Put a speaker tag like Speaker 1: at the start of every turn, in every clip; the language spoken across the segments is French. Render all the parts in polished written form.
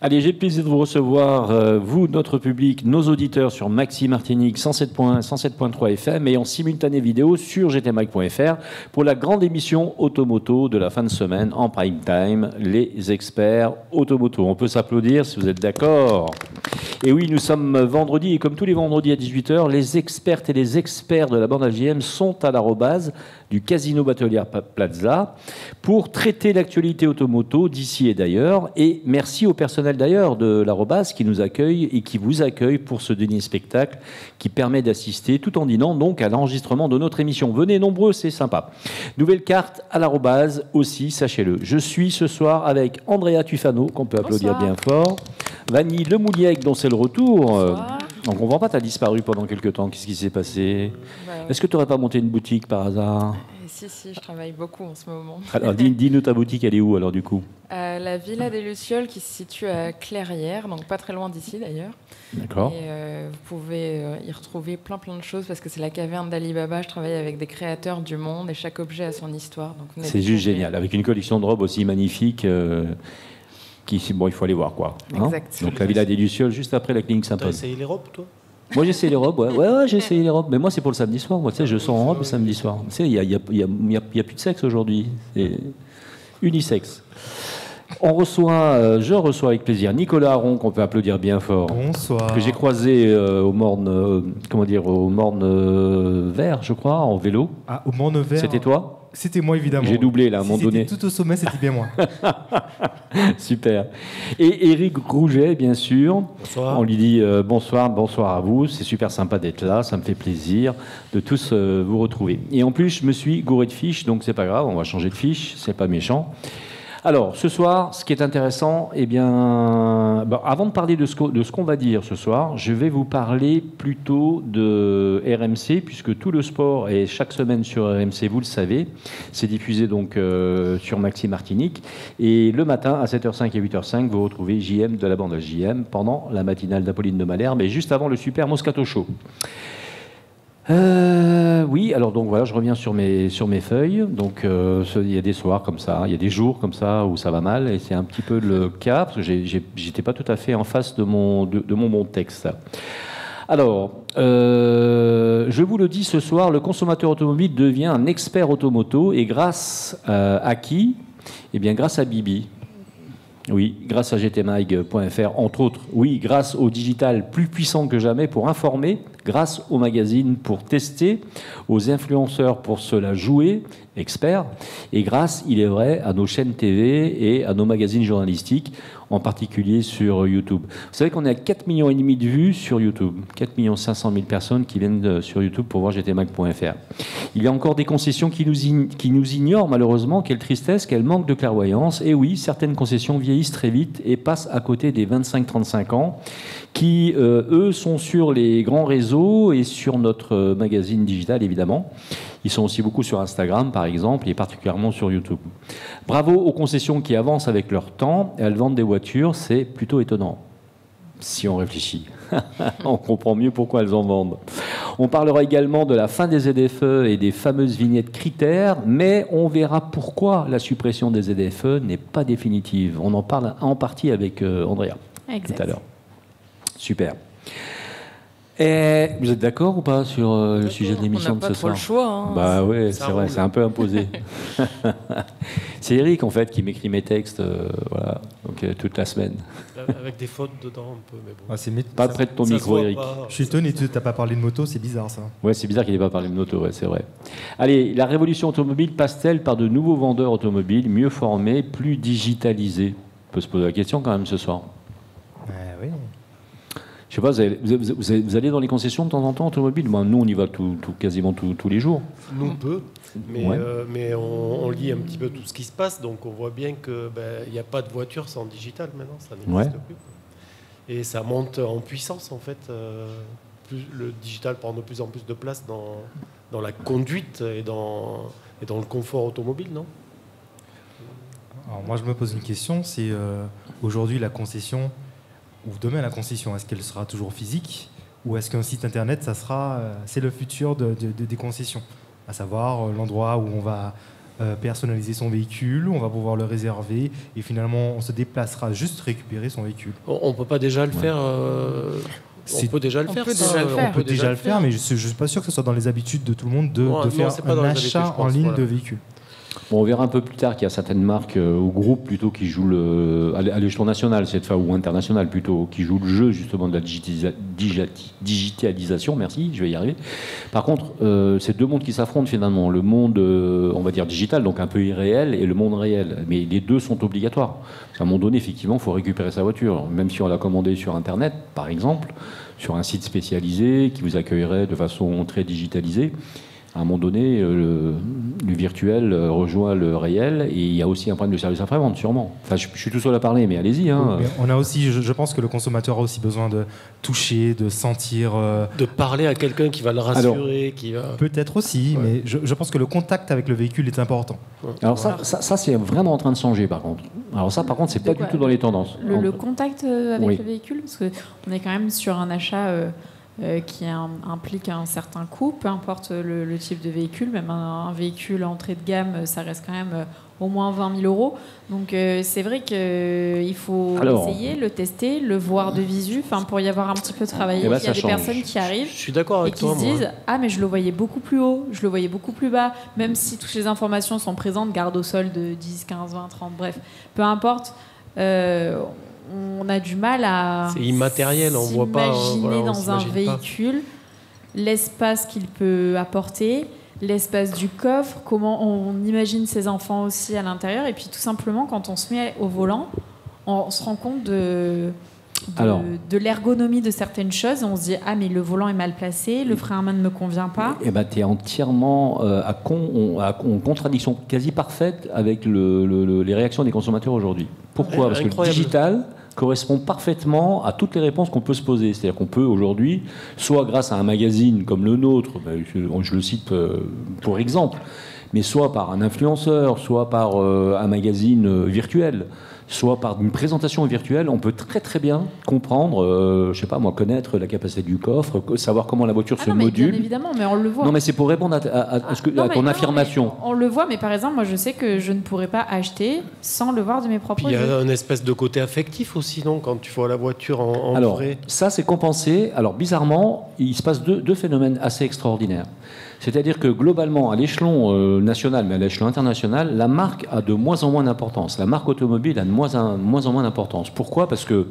Speaker 1: Allez, j'ai le plaisir de vous recevoir, vous, notre public, nos auditeurs sur Maxi Martinique 107.1, 107.3 FM et en simultané vidéo sur gtmag.fr pour la grande émission Automoto de la fin de semaine en prime time, les experts Automoto. On peut s'applaudir si vous êtes d'accord. Et oui, nous sommes vendredi et comme tous les vendredis à 18h, les expertes et les experts de la bande AJM sont à l'arrobase du Casino Batelière Plaza pour traiter l'actualité automoto d'ici et d'ailleurs. Et merci au personnel d'ailleurs de l'arrobase qui nous accueille et qui vous accueille pour ce dernier spectacle qui permet d'assister tout en dînant donc à l'enregistrement de notre émission. Venez nombreux, c'est sympa. Nouvelle carte à l'arrobase aussi, sachez-le. Je suis ce soir avec Andrea Tufano, qu'on peut applaudir bien fort. Vanille Lemouliec, dont c'est le retour. On ne comprend pas, tu as disparu pendant quelques temps. Qu'est-ce qui s'est passé? Est-ce que tu n'aurais pas monté une boutique par hasard?
Speaker 2: Si, je travaille beaucoup en ce moment.
Speaker 1: Alors, dis-nous ta boutique, elle est où alors du coup?
Speaker 2: La Villa des Lucioles qui se situe à Clairières, donc pas très loin d'ici d'ailleurs.
Speaker 1: D'accord.
Speaker 2: Et vous pouvez y retrouver plein de choses parce que c'est la caverne d'Ali Baba. Je travaille avec des créateurs du monde et chaque objet a son histoire.
Speaker 1: C'est juste génial, avec une collection de robes aussi magnifique. Bon, il faut aller voir quoi. Hein, donc la Villa des Lucioles, juste après la clinique Saint-Paul.
Speaker 3: T'as essayé les robes, toi?
Speaker 1: Moi, j'ai essayé les robes, ouais, j'ai essayé les robes. Mais moi, c'est pour le samedi soir. Moi, tu sais, je sors en robe le samedi soir. Tu sais, il n'y a plus de sexe aujourd'hui. C'est unisexe. Je reçois avec plaisir Nicolas Aron, qu'on peut applaudir bien fort.
Speaker 4: Bonsoir.
Speaker 1: Que j'ai croisé au Morne Vert, je crois, en vélo.
Speaker 4: Ah, au Morne Vert.
Speaker 1: C'était toi?
Speaker 4: C'était moi, évidemment.
Speaker 1: J'ai doublé, là, à un moment donné.
Speaker 4: Tout au sommet, c'était bien moi.
Speaker 1: Super. Et Éric Rouget, bien sûr.
Speaker 3: Bonsoir.
Speaker 1: On lui dit bonsoir à vous. C'est super sympa d'être là. Ça me fait plaisir de tous vous retrouver. Et en plus, je me suis gouré de fiches, donc c'est pas grave. On va changer de fiche. C'est pas méchant. Alors, ce soir, ce qui est intéressant, avant de parler de ce qu'on va dire ce soir, je vais vous parler plutôt de RMC, puisque tout le sport est chaque semaine sur RMC, vous le savez. C'est diffusé donc sur Maxi Martinique. Et le matin, à 7h05 et 8h05, vous retrouvez JM de la bande JM pendant la matinale d'Apolline de Malherbe, mais juste avant le Super Moscato Show. Oui, alors donc voilà, je reviens sur mes feuilles. Donc il y a des soirs comme ça, il y a des jours comme ça où ça va mal, et c'est un petit peu le cas parce que j'étais pas tout à fait en face de mon bon texte. Alors, je vous le dis ce soir, le consommateur automobile devient un expert automoto, et grâce à qui? Eh bien, grâce à Bibi. Oui, grâce à gtmag.fr, entre autres. Oui, grâce au digital plus puissant que jamais pour informer, grâce au magazine pour tester, aux influenceurs pour se la jouer, experts, et grâce, il est vrai, à nos chaînes TV et à nos magazines journalistiques, en particulier sur YouTube. Vous savez qu'on est à 4,5 millions de vues sur YouTube. 4 500 000 personnes qui viennent sur YouTube pour voir gtmag.fr. Il y a encore des concessions qui nous ignorent, malheureusement. Quelle tristesse, quel manque de clairvoyance. Et oui, certaines concessions vieillissent très vite et passent à côté des 25-35 ans qui, eux, sont sur les grands réseaux et sur notre magazine digital, évidemment. Ils sont aussi beaucoup sur Instagram, par exemple, et particulièrement sur YouTube. Bravo aux concessions qui avancent avec leur temps. Elles vendent des voitures, c'est plutôt étonnant, si on réfléchit. On comprend mieux pourquoi elles en vendent. On parlera également de la fin des ZFE et des fameuses vignettes critères, mais on verra pourquoi la suppression des ZFE n'est pas définitive. On en parle en partie avec Andrea tout à l'heure. Super. Et vous êtes d'accord ou pas sur le sujet de l'émission de ce soir?
Speaker 2: On n'a pas trop le choix. Hein.
Speaker 1: Bah ouais, c'est vrai, c'est un peu imposé. C'est Eric en fait qui m'écrit mes textes, voilà, donc toute la semaine.
Speaker 3: Avec des fautes dedans un peu, mais bon.
Speaker 1: Pas près de ton micro, Eric.
Speaker 4: Je suis étonné, tu n'as pas parlé de moto, c'est bizarre ça.
Speaker 1: Ouais, c'est bizarre qu'il n'ait pas parlé de moto, ouais, c'est vrai. Allez, la révolution automobile passe-t-elle par de nouveaux vendeurs automobiles, mieux formés, plus digitalisés? On peut se poser la question quand même ce soir.
Speaker 4: Oui.
Speaker 1: Je sais pas, vous allez dans les concessions de temps en temps automobiles? Nous, on y va quasiment tous les jours.
Speaker 3: Nous, peu, mais,
Speaker 1: ouais.
Speaker 3: Mais on lit un petit peu tout ce qui se passe, donc on voit bien qu'il n'y a pas de voiture sans digital maintenant, ça n'existe plus. Et ça monte en puissance, en fait. Le digital prend de plus en plus de place dans la conduite et dans le confort automobile, non?
Speaker 4: Alors moi, je me pose une question, c'est aujourd'hui la concession... ou demain la concession, est-ce qu'elle sera toujours physique ou est-ce qu'un site internet, c'est le futur des concessions, à savoir l'endroit où on va personnaliser son véhicule, on va pouvoir le réserver et finalement on se déplacera juste récupérer son véhicule.
Speaker 3: On ne peut pas déjà le faire On peut déjà le faire.
Speaker 4: On peut déjà le faire, mais je ne suis pas sûr que ce soit dans les habitudes de tout le monde de faire un achat en ligne de véhicules.
Speaker 1: Bon, on verra un peu plus tard qu'il y a certaines marques ou groupes plutôt qui jouent à l'échelon national cette fois, ou international plutôt, qui jouent le jeu justement de la digitalisation. Merci, je vais y arriver. Par contre, c'est deux mondes qui s'affrontent finalement. Le monde, on va dire digital, donc un peu irréel, et le monde réel. Mais les deux sont obligatoires. À un moment donné, effectivement, il faut récupérer sa voiture. Même si on l'a commandée sur Internet, par exemple, sur un site spécialisé qui vous accueillerait de façon très digitalisée. À un moment donné, le virtuel rejoint le réel et il y a aussi un problème de service après-vente, sûrement. Enfin, je suis tout seul à parler, mais allez-y. Hein.
Speaker 4: Oui, on a aussi, je pense que le consommateur a aussi besoin de toucher, de sentir...
Speaker 3: De parler à quelqu'un qui va le rassurer.
Speaker 4: Peut-être aussi, mais je pense que le contact avec le véhicule est important.
Speaker 1: Alors ça c'est vraiment en train de changer, par contre. Alors ça, par contre, c'est pas du tout dans les tendances.
Speaker 5: Le contact avec le véhicule, parce qu'on est quand même sur un achat... qui implique un certain coût, peu importe le type de véhicule, même un véhicule entrée de gamme, ça reste quand même au moins 20 000 €. Donc c'est vrai qu'il faut essayer, le tester, le voir de visu, pour y avoir un petit peu travaillé. Il y a des personnes qui arrivent et qui se disent « Ah, mais je le voyais beaucoup plus haut, je le voyais beaucoup plus bas, même si toutes les informations sont présentes, garde au sol de 10, 15, 20, 30, bref, peu importe. On a du mal à s'imaginer dans un véhicule l'espace qu'il peut apporter, l'espace du coffre, comment on imagine ses enfants aussi à l'intérieur. Et puis tout simplement, quand on se met au volant, on se rend compte de l'ergonomie de certaines choses. On se dit « Ah, mais le volant est mal placé, le frein à main ne me convient pas. »
Speaker 1: Eh ben, tu es entièrement en contradiction quasi parfaite avec les réactions des consommateurs aujourd'hui. Pourquoi ? Parce que le digital correspond parfaitement à toutes les réponses qu'on peut se poser. C'est-à-dire qu'on peut aujourd'hui, soit grâce à un magazine comme le nôtre, je le cite pour exemple, mais soit par un influenceur, soit par un magazine virtuel, soit par une présentation virtuelle, on peut très très bien comprendre, connaître la capacité du coffre, savoir comment la voiture se module.
Speaker 5: Bien évidemment, mais on le voit.
Speaker 1: Non, mais c'est pour répondre à ton affirmation.
Speaker 5: On le voit, mais par exemple, moi je sais que je ne pourrais pas acheter sans le voir de mes propres yeux.
Speaker 3: Il y a un espèce de côté affectif aussi, non ? Quand tu vois la voiture en
Speaker 1: Alors,
Speaker 3: vrai.
Speaker 1: ça c'est compensé. Alors bizarrement, il se passe deux phénomènes assez extraordinaires. C'est-à-dire que globalement, à l'échelon national, mais à l'échelon international, la marque a de moins en moins d'importance. La marque automobile a de moins en moins d'importance. Pourquoi ? Parce que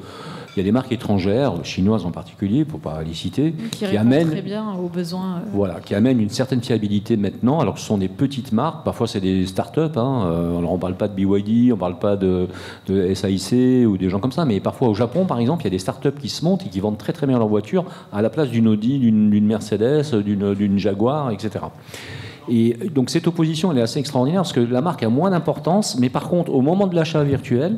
Speaker 1: il y a des marques étrangères, chinoises en particulier, pour ne pas les citer,
Speaker 5: qui amènent très bien aux besoins.
Speaker 1: Voilà, qui amènent une certaine fiabilité maintenant, alors que ce sont des petites marques, parfois c'est des start-up. Alors on ne parle pas de BYD, on ne parle pas de SAIC ou des gens comme ça, mais parfois au Japon, par exemple, il y a des start-up qui se montent et qui vendent très très bien leur voiture à la place d'une Audi, d'une Mercedes, d'une Jaguar, etc. Et donc cette opposition, elle est assez extraordinaire parce que la marque a moins d'importance, mais par contre, au moment de l'achat virtuel,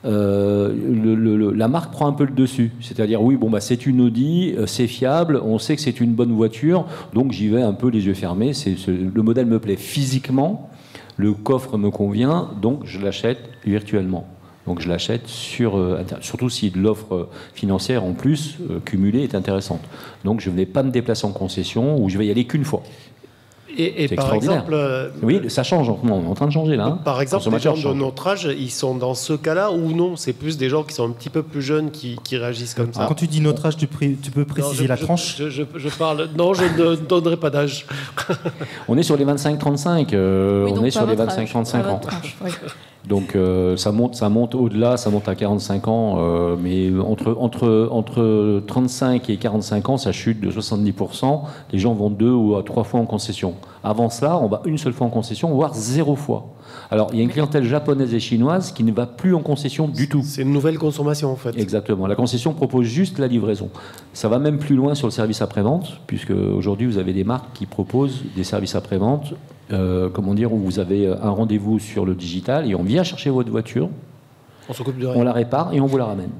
Speaker 1: la marque prend un peu le dessus. C'est-à-dire, c'est une Audi, c'est fiable, on sait que c'est une bonne voiture, donc j'y vais un peu les yeux fermés. Le modèle me plaît physiquement, le coffre me convient, donc je l'achète virtuellement. Donc je l'achète surtout si l'offre financière en plus cumulée est intéressante. Donc je ne vais pas me déplacer en concession ou je vais y aller qu'une fois.
Speaker 3: Et par exemple,
Speaker 1: oui, ça change. On est en train de changer là.
Speaker 3: Par exemple, les gens de notre âge, ils sont dans ce cas-là ou non ? C'est plus des gens qui sont un petit peu plus jeunes qui réagissent comme ça.
Speaker 4: Quand tu dis notre âge, tu peux préciser la tranche ?
Speaker 3: Je parle. Non, je ne donnerai pas d'âge.
Speaker 1: On est sur les 25-35. On est sur les 25-35 ans. Donc ça monte au-delà, ça monte à 45 ans, mais entre 35 et 45 ans, ça chute de 70%. Les gens vont 2 ou 3 fois en concession. Avant cela, on va une seule fois en concession, voire 0 fois. Alors, il y a une clientèle japonaise et chinoise qui ne va plus en concession du tout.
Speaker 3: C'est une nouvelle consommation, en fait.
Speaker 1: Exactement. La concession propose juste la livraison. Ça va même plus loin sur le service après-vente, puisque aujourd'hui, vous avez des marques qui proposent des services après-vente, où vous avez un rendez-vous sur le digital et on vient chercher votre voiture, on la répare et on vous la ramène.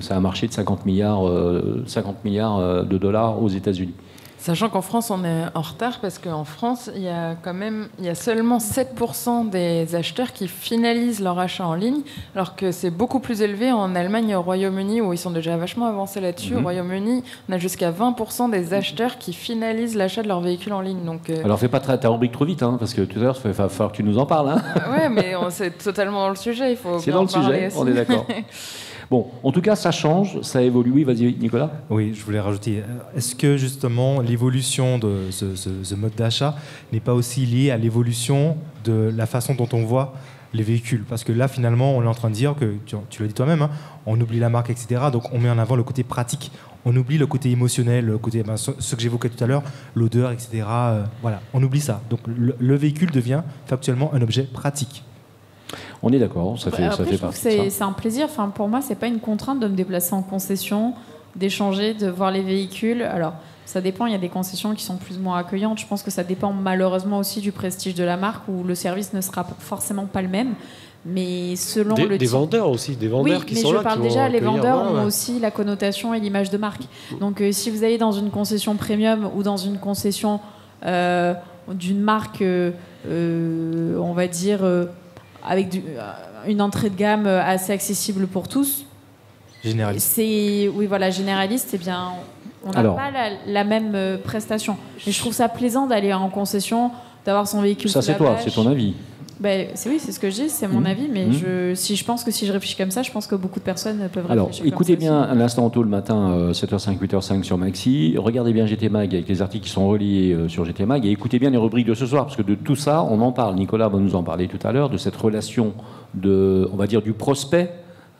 Speaker 1: C'est un marché de 50 milliards de dollars aux États-Unis.
Speaker 2: Sachant qu'en France, on est en retard parce qu'en France, il y a seulement 7% des acheteurs qui finalisent leur achat en ligne, alors que c'est beaucoup plus élevé en Allemagne et au Royaume-Uni, où ils sont déjà vachement avancés là-dessus. Au Royaume-Uni, on a jusqu'à 20% des acheteurs qui finalisent l'achat de leur véhicule en ligne. Donc,
Speaker 1: alors, fais pas ta rubrique trop vite, hein, parce que tout à l'heure, il va falloir que tu nous en parles. Hein.
Speaker 2: Ouais, mais c'est totalement dans le sujet, il faut
Speaker 1: c'est
Speaker 2: bien
Speaker 1: dans le sujet,
Speaker 2: aussi.
Speaker 1: On est d'accord. Bon, en tout cas, ça change, ça évolue. Oui, vas-y, Nicolas.
Speaker 4: Oui, je voulais rajouter. Est-ce que justement l'évolution de ce mode d'achat n'est pas aussi liée à l'évolution de la façon dont on voit les véhicules? Parce que là, finalement, on est en train de dire que, tu l'as dit toi-même, hein, on oublie la marque, etc. Donc, on met en avant le côté pratique. On oublie le côté émotionnel, le côté, ce que j'évoquais tout à l'heure, l'odeur, etc. Voilà, on oublie ça. Donc, le véhicule devient factuellement un objet pratique.
Speaker 1: On est d'accord, ça fait partie.
Speaker 5: C'est un plaisir. Enfin, pour moi, c'est pas une contrainte de me déplacer en concession, d'échanger, de voir les véhicules. Alors, ça dépend. Il y a des concessions qui sont plus ou moins accueillantes. Je pense que ça dépend malheureusement aussi du prestige de la marque, où le service ne sera forcément pas le même. Mais selon le
Speaker 3: des vendeurs aussi, des vendeurs qui sont là.
Speaker 5: Oui, mais je parle déjà, les vendeurs ont aussi la connotation et l'image de marque. Donc, si vous allez dans une concession premium ou dans une concession d'une marque, on va dire, avec une entrée de gamme assez accessible pour tous.
Speaker 4: Généraliste.
Speaker 5: Oui, voilà, généraliste, eh bien, on n'a pas la même prestation. Mais je trouve ça plaisant d'aller en concession, d'avoir son véhicule
Speaker 1: ça,
Speaker 5: sous la
Speaker 1: c'est toi,
Speaker 5: bâche.
Speaker 1: c'est ton avis.
Speaker 5: Oui, c'est ce que je dis, c'est mon avis, mais je pense que si je réfléchis comme ça, je pense que beaucoup de personnes peuvent réfléchir comme ça.
Speaker 1: Alors, écoutez bien à l'instant tôt le matin, 7h05, 8h05 sur Maxi, regardez bien GT Mag avec les articles qui sont reliés sur GT Mag, et écoutez bien les rubriques de ce soir, parce que de tout ça, on en parle. Nicolas va nous en parler tout à l'heure, de cette relation on va dire, du prospect,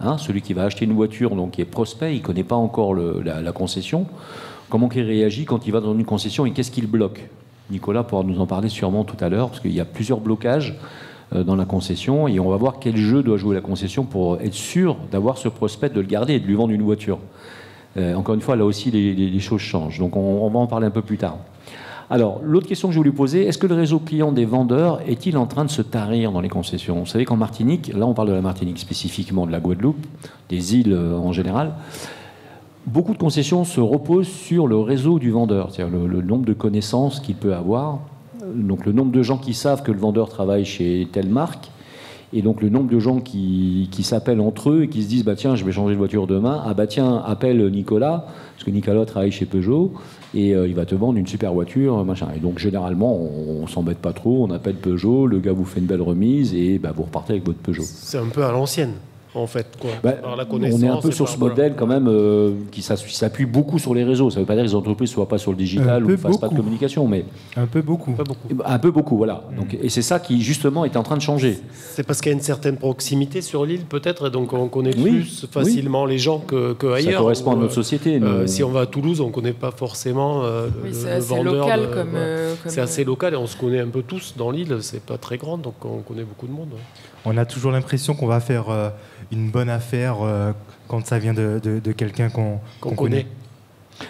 Speaker 1: hein, celui qui va acheter une voiture, donc qui est prospect, il ne connaît pas encore la concession, comment il réagit quand il va dans une concession et qu'est-ce qu'il bloque. Nicolas pourra nous en parler sûrement tout à l'heure, parce qu'il y a plusieurs blocages dans la concession, et on va voir quel jeu doit jouer la concession pour être sûr d'avoir ce prospect, de le garder et de lui vendre une voiture. Encore une fois, là aussi, les choses changent. Donc on va en parler un peu plus tard. Alors, l'autre question que je voulais poser, est-ce que le réseau client des vendeurs est-il en train de se tarir dans les concessions? Vous savez qu'en Martinique, là on parle de la Martinique spécifiquement, de la Guadeloupe, des îles en général, beaucoup de concessions se reposent sur le réseau du vendeur, c'est-à-dire le nombre de connaissances qu'il peut avoir, donc le nombre de gens qui savent que le vendeur travaille chez telle marque, et donc le nombre de gens qui s'appellent entre eux et qui se disent bah tiens, je vais changer de voiture demain, ah bah tiens, appelle Nicolas, parce que Nicolas travaille chez Peugeot, et il va te vendre une super voiture, machin. Et donc généralement, on s'embête pas trop, on appelle Peugeot, le gars vous fait une belle remise, et bah, vous repartez avec votre Peugeot.
Speaker 3: C'est un peu à l'ancienne. En fait, quoi. Par la
Speaker 1: on est un peu sur ce modèle quand même qui s'appuie beaucoup sur les réseaux. Ça ne veut pas dire que les entreprises ne soient pas sur le digital ou ne fassent pas de communication, mais
Speaker 4: un peu beaucoup.
Speaker 1: Un peu beaucoup, voilà. Donc, et c'est ça qui justement est en train de changer.
Speaker 3: C'est parce qu'il y a une certaine proximité sur l'île peut-être, et donc on connaît plus facilement les gens que ailleurs.
Speaker 1: Ça correspond à notre société.
Speaker 3: Si on va à Toulouse, on ne connaît pas forcément le vendeur.
Speaker 2: Local
Speaker 3: c'est assez local et on se connaît un peu tous dans l'île. C'est pas très grand, donc on connaît beaucoup de monde.
Speaker 4: On a toujours l'impression qu'on va faire une bonne affaire quand ça vient de quelqu'un qu'on connaît.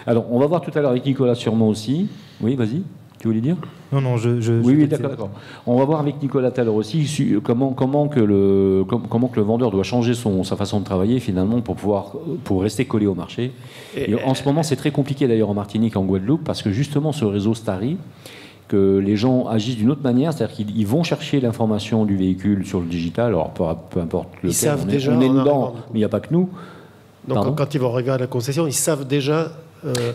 Speaker 1: Alors, on va voir tout à l'heure avec Nicolas sûrement aussi. Oui, vas-y. Tu voulais dire ?
Speaker 4: Non,
Speaker 1: Oui, d'accord. On va voir avec Nicolas tout à l'heure aussi comment que le vendeur doit changer sa façon de travailler finalement pour rester collé au marché. Et en ce moment, c'est très compliqué d'ailleurs en Martinique, en Guadeloupe, parce que justement ce réseau Starry, que les gens agissent d'une autre manière, c'est-à-dire qu'ils vont chercher l'information du véhicule sur le digital, alors peu importe lequel, on est dedans, mais il n'y a pas que nous.
Speaker 3: Donc quand ils vont arriver à la concession, ils savent déjà...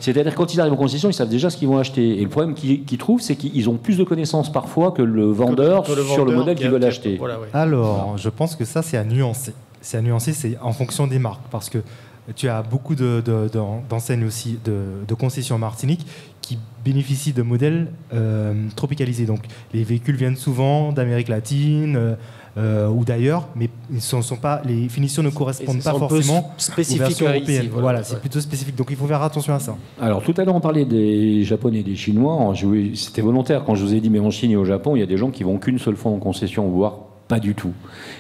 Speaker 1: C'est-à-dire quand ils arrivent en concession, ils savent déjà ce qu'ils vont acheter. Et le problème qu'ils trouvent, c'est qu'ils ont plus de connaissances parfois que le vendeur sur le modèle qu'ils veulent acheter.
Speaker 3: Voilà, ouais.
Speaker 4: Alors, je pense que ça, c'est à nuancer. C'est à nuancer, c'est en fonction des marques, parce que tu as beaucoup d'enseignes aussi, de concessions en Martinique, qui bénéficient de modèles tropicalisés. Donc, les véhicules viennent souvent d'Amérique latine ou d'ailleurs, mais les finitions ne correspondent pas forcément aux versions européennes. Voilà, c'est plutôt spécifique. Donc, il faut faire attention à ça.
Speaker 1: Alors, tout à l'heure, on parlait des Japonais et des Chinois. C'était volontaire. Quand je vous ai dit, mais en Chine et au Japon, il y a des gens qui vont qu'une seule fois en concession, voire pas du tout.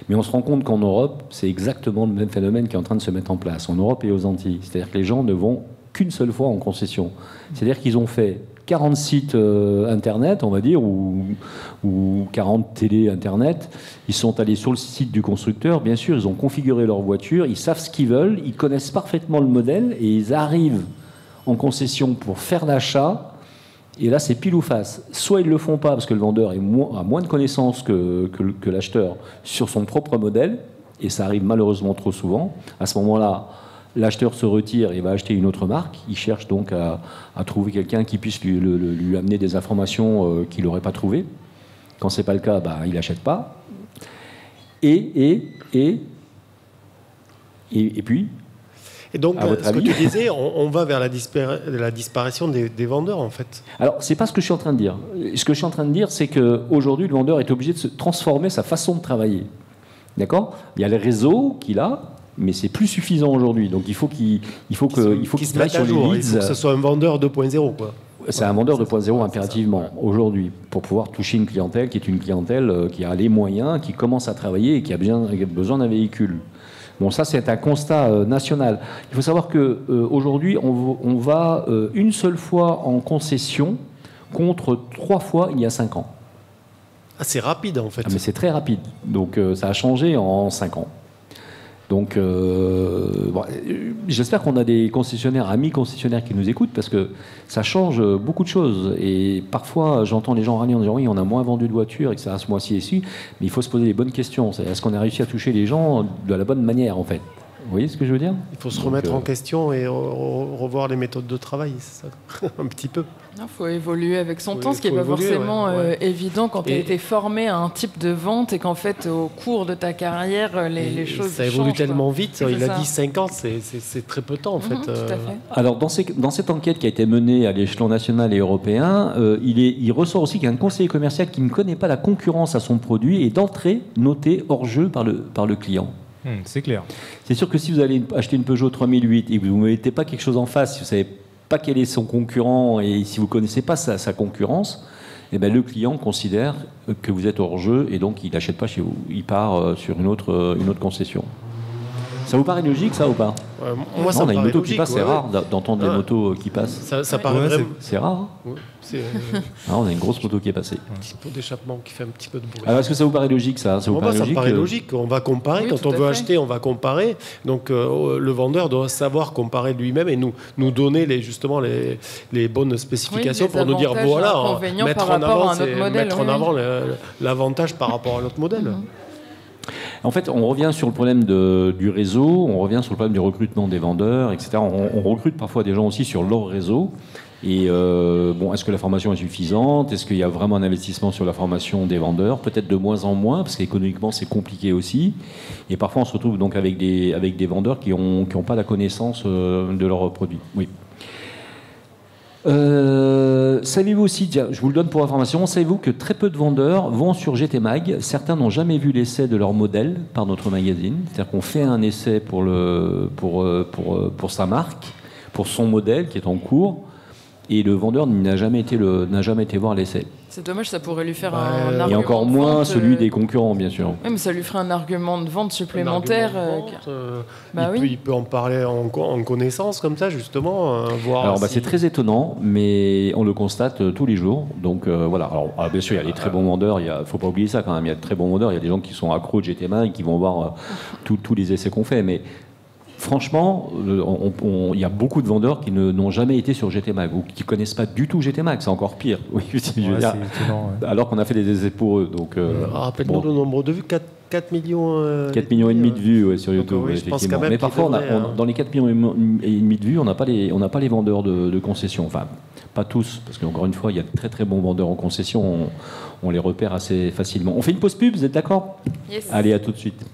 Speaker 1: Mais on se rend compte qu'en Europe, c'est exactement le même phénomène qui est en train de se mettre en place, en Europe et aux Antilles. C'est-à-dire que les gens ne vont qu'une seule fois en concession. C'est-à-dire qu'ils ont fait 40 sites Internet, on va dire, ou 40 télé Internet. Ils sont allés sur le site du constructeur, bien sûr, ils ont configuré leur voiture, ils savent ce qu'ils veulent, ils connaissent parfaitement le modèle, et ils arrivent en concession pour faire l'achat. Et là, c'est pile ou face. Soit ils ne le font pas parce que le vendeur a moins de connaissances que l'acheteur sur son propre modèle, et ça arrive malheureusement trop souvent. À ce moment-là, l'acheteur se retire et va acheter une autre marque. Il cherche donc à trouver quelqu'un qui puisse lui amener des informations qu'il n'aurait pas trouvées. Quand ce n'est pas le cas, il n'achète pas. Et puis...
Speaker 3: Et donc, ce que tu disais, on va vers la disparition des vendeurs, en fait.
Speaker 1: Alors, c'est pas ce que je suis en train de dire. Ce que je suis en train de dire, c'est qu'aujourd'hui, le vendeur est obligé de se transformer sa façon de travailler. D'accord ? Il y a les réseaux qu'il a, mais c'est plus suffisant aujourd'hui. Donc, il faut qu'il se mette sur les leads.
Speaker 3: Il faut que ce soit un vendeur 2.0, quoi.
Speaker 1: C'est un vendeur 2.0 impérativement, aujourd'hui, pour pouvoir toucher une clientèle qui est une clientèle qui a les moyens, qui commence à travailler et qui a besoin d'un véhicule. Bon, ça, c'est un constat national. Il faut savoir qu'aujourd'hui, on va une seule fois en concession contre 3 fois il y a 5 ans.
Speaker 3: Ah, c'est rapide, en fait.
Speaker 1: Mais c'est très rapide. Donc, ça a changé en 5 ans. Donc, j'espère qu'on a des concessionnaires, amis concessionnaires qui nous écoutent, parce que ça change beaucoup de choses. Et parfois, j'entends les gens râler en disant oui, on a moins vendu de voitures, etc. ce mois-ci et ci. Mais il faut se poser les bonnes questions. Est-ce qu'on a réussi à toucher les gens de la bonne manière, en fait ? Vous voyez ce que je veux dire ?
Speaker 3: Il faut se remettre en question et revoir les méthodes de travail, c'est ça. Un petit peu.
Speaker 2: Il faut évoluer avec son temps, ce qui n'est pas forcément évident quand tu as été formé à un type de vente et qu'en fait, au cours de ta carrière, les choses changent.
Speaker 3: Ça évolue tellement vite. Il a dit 5 ans, c'est très peu de temps, en fait.
Speaker 2: Tout à fait.
Speaker 1: Alors, dans cette enquête qui a été menée à l'échelon national et européen, il ressort aussi qu'un conseiller commercial qui ne connaît pas la concurrence à son produit est d'entrée noté hors jeu par le client.
Speaker 4: C'est clair.
Speaker 1: C'est sûr que si vous allez acheter une Peugeot 3008 et que vous ne mettez pas quelque chose en face, si vous ne savez pas quel est son concurrent et si vous ne connaissez pas sa concurrence, eh ben, le client considère que vous êtes hors jeu et donc il n'achète pas chez vous. Il part sur une autre concession. Ça vous paraît logique, ça, ou pas ?
Speaker 3: Moi, ça
Speaker 1: on a une moto
Speaker 3: logique,
Speaker 1: qui passe, c'est rare d'entendre des motos qui passent.
Speaker 3: Ça paraît vraiment...
Speaker 1: C'est rare.
Speaker 3: Ouais,
Speaker 1: on a une grosse moto qui est passée.
Speaker 3: Un petit pot d'échappement qui fait un petit peu de bruit.
Speaker 1: Alors, est-ce que ça vous paraît logique, ça ? Ça
Speaker 3: me paraît logique. On va comparer. Quand on veut acheter, on va comparer. Donc, le vendeur doit savoir comparer lui-même et nous donner les bonnes spécifications pour nous dire, voilà, mettre en avant l'avantage par rapport à notre modèle.
Speaker 1: En fait, on revient sur le problème du réseau, on revient sur le problème du recrutement des vendeurs, etc. On recrute parfois des gens aussi sur leur réseau. Et est-ce que la formation est suffisante ? Est-ce qu'il y a vraiment un investissement sur la formation des vendeurs ? Peut-être de moins en moins, parce qu'économiquement, c'est compliqué aussi. Et parfois, on se retrouve donc avec des vendeurs qui n'ont pas la connaissance de leurs produits. Oui. Savez-vous aussi, je vous le donne pour information, savez-vous que très peu de vendeurs vont sur GT Mag. Certains n'ont jamais vu l'essai de leur modèle par notre magazine. C'est-à-dire qu'on fait un essai pour sa marque, pour son modèle qui est en cours, et le vendeur n'a jamais été voir l'essai.
Speaker 2: C'est dommage, ça pourrait lui faire un argument.
Speaker 1: Et encore moins celui des concurrents, bien sûr.
Speaker 2: Oui, mais ça lui ferait un argument de vente supplémentaire.
Speaker 3: Il peut en parler en connaissance, comme ça, justement. Voir
Speaker 1: alors, c'est très étonnant, mais on le constate tous les jours. Donc, voilà. Alors, bien sûr, il y a des très bons vendeurs. Il ne faut pas oublier ça, quand même. Il y a de très bons vendeurs. Il y a des gens qui sont accros de GT Mag et qui vont voir tous les essais qu'on fait. Mais franchement, il y a beaucoup de vendeurs qui n'ont jamais été sur GT Mag ou qui ne connaissent pas du tout GT Mag. C'est encore pire. Oui, je veux dire, alors qu'on a fait des essais pour eux. Donc,
Speaker 3: rappelle-nous le nombre de vues, 4 millions...
Speaker 1: 4 millions et demi de vues sur YouTube,
Speaker 3: oui,
Speaker 1: effectivement. Mais parfois, dans les 4 millions et demi de vues, on n'a pas les vendeurs de concession. Enfin, pas tous, parce qu'encore une fois, il y a de très très bons vendeurs en concession. On les repère assez facilement. On fait une pause pub, vous êtes d'accord ?
Speaker 2: Yes.
Speaker 1: Allez, à tout de suite.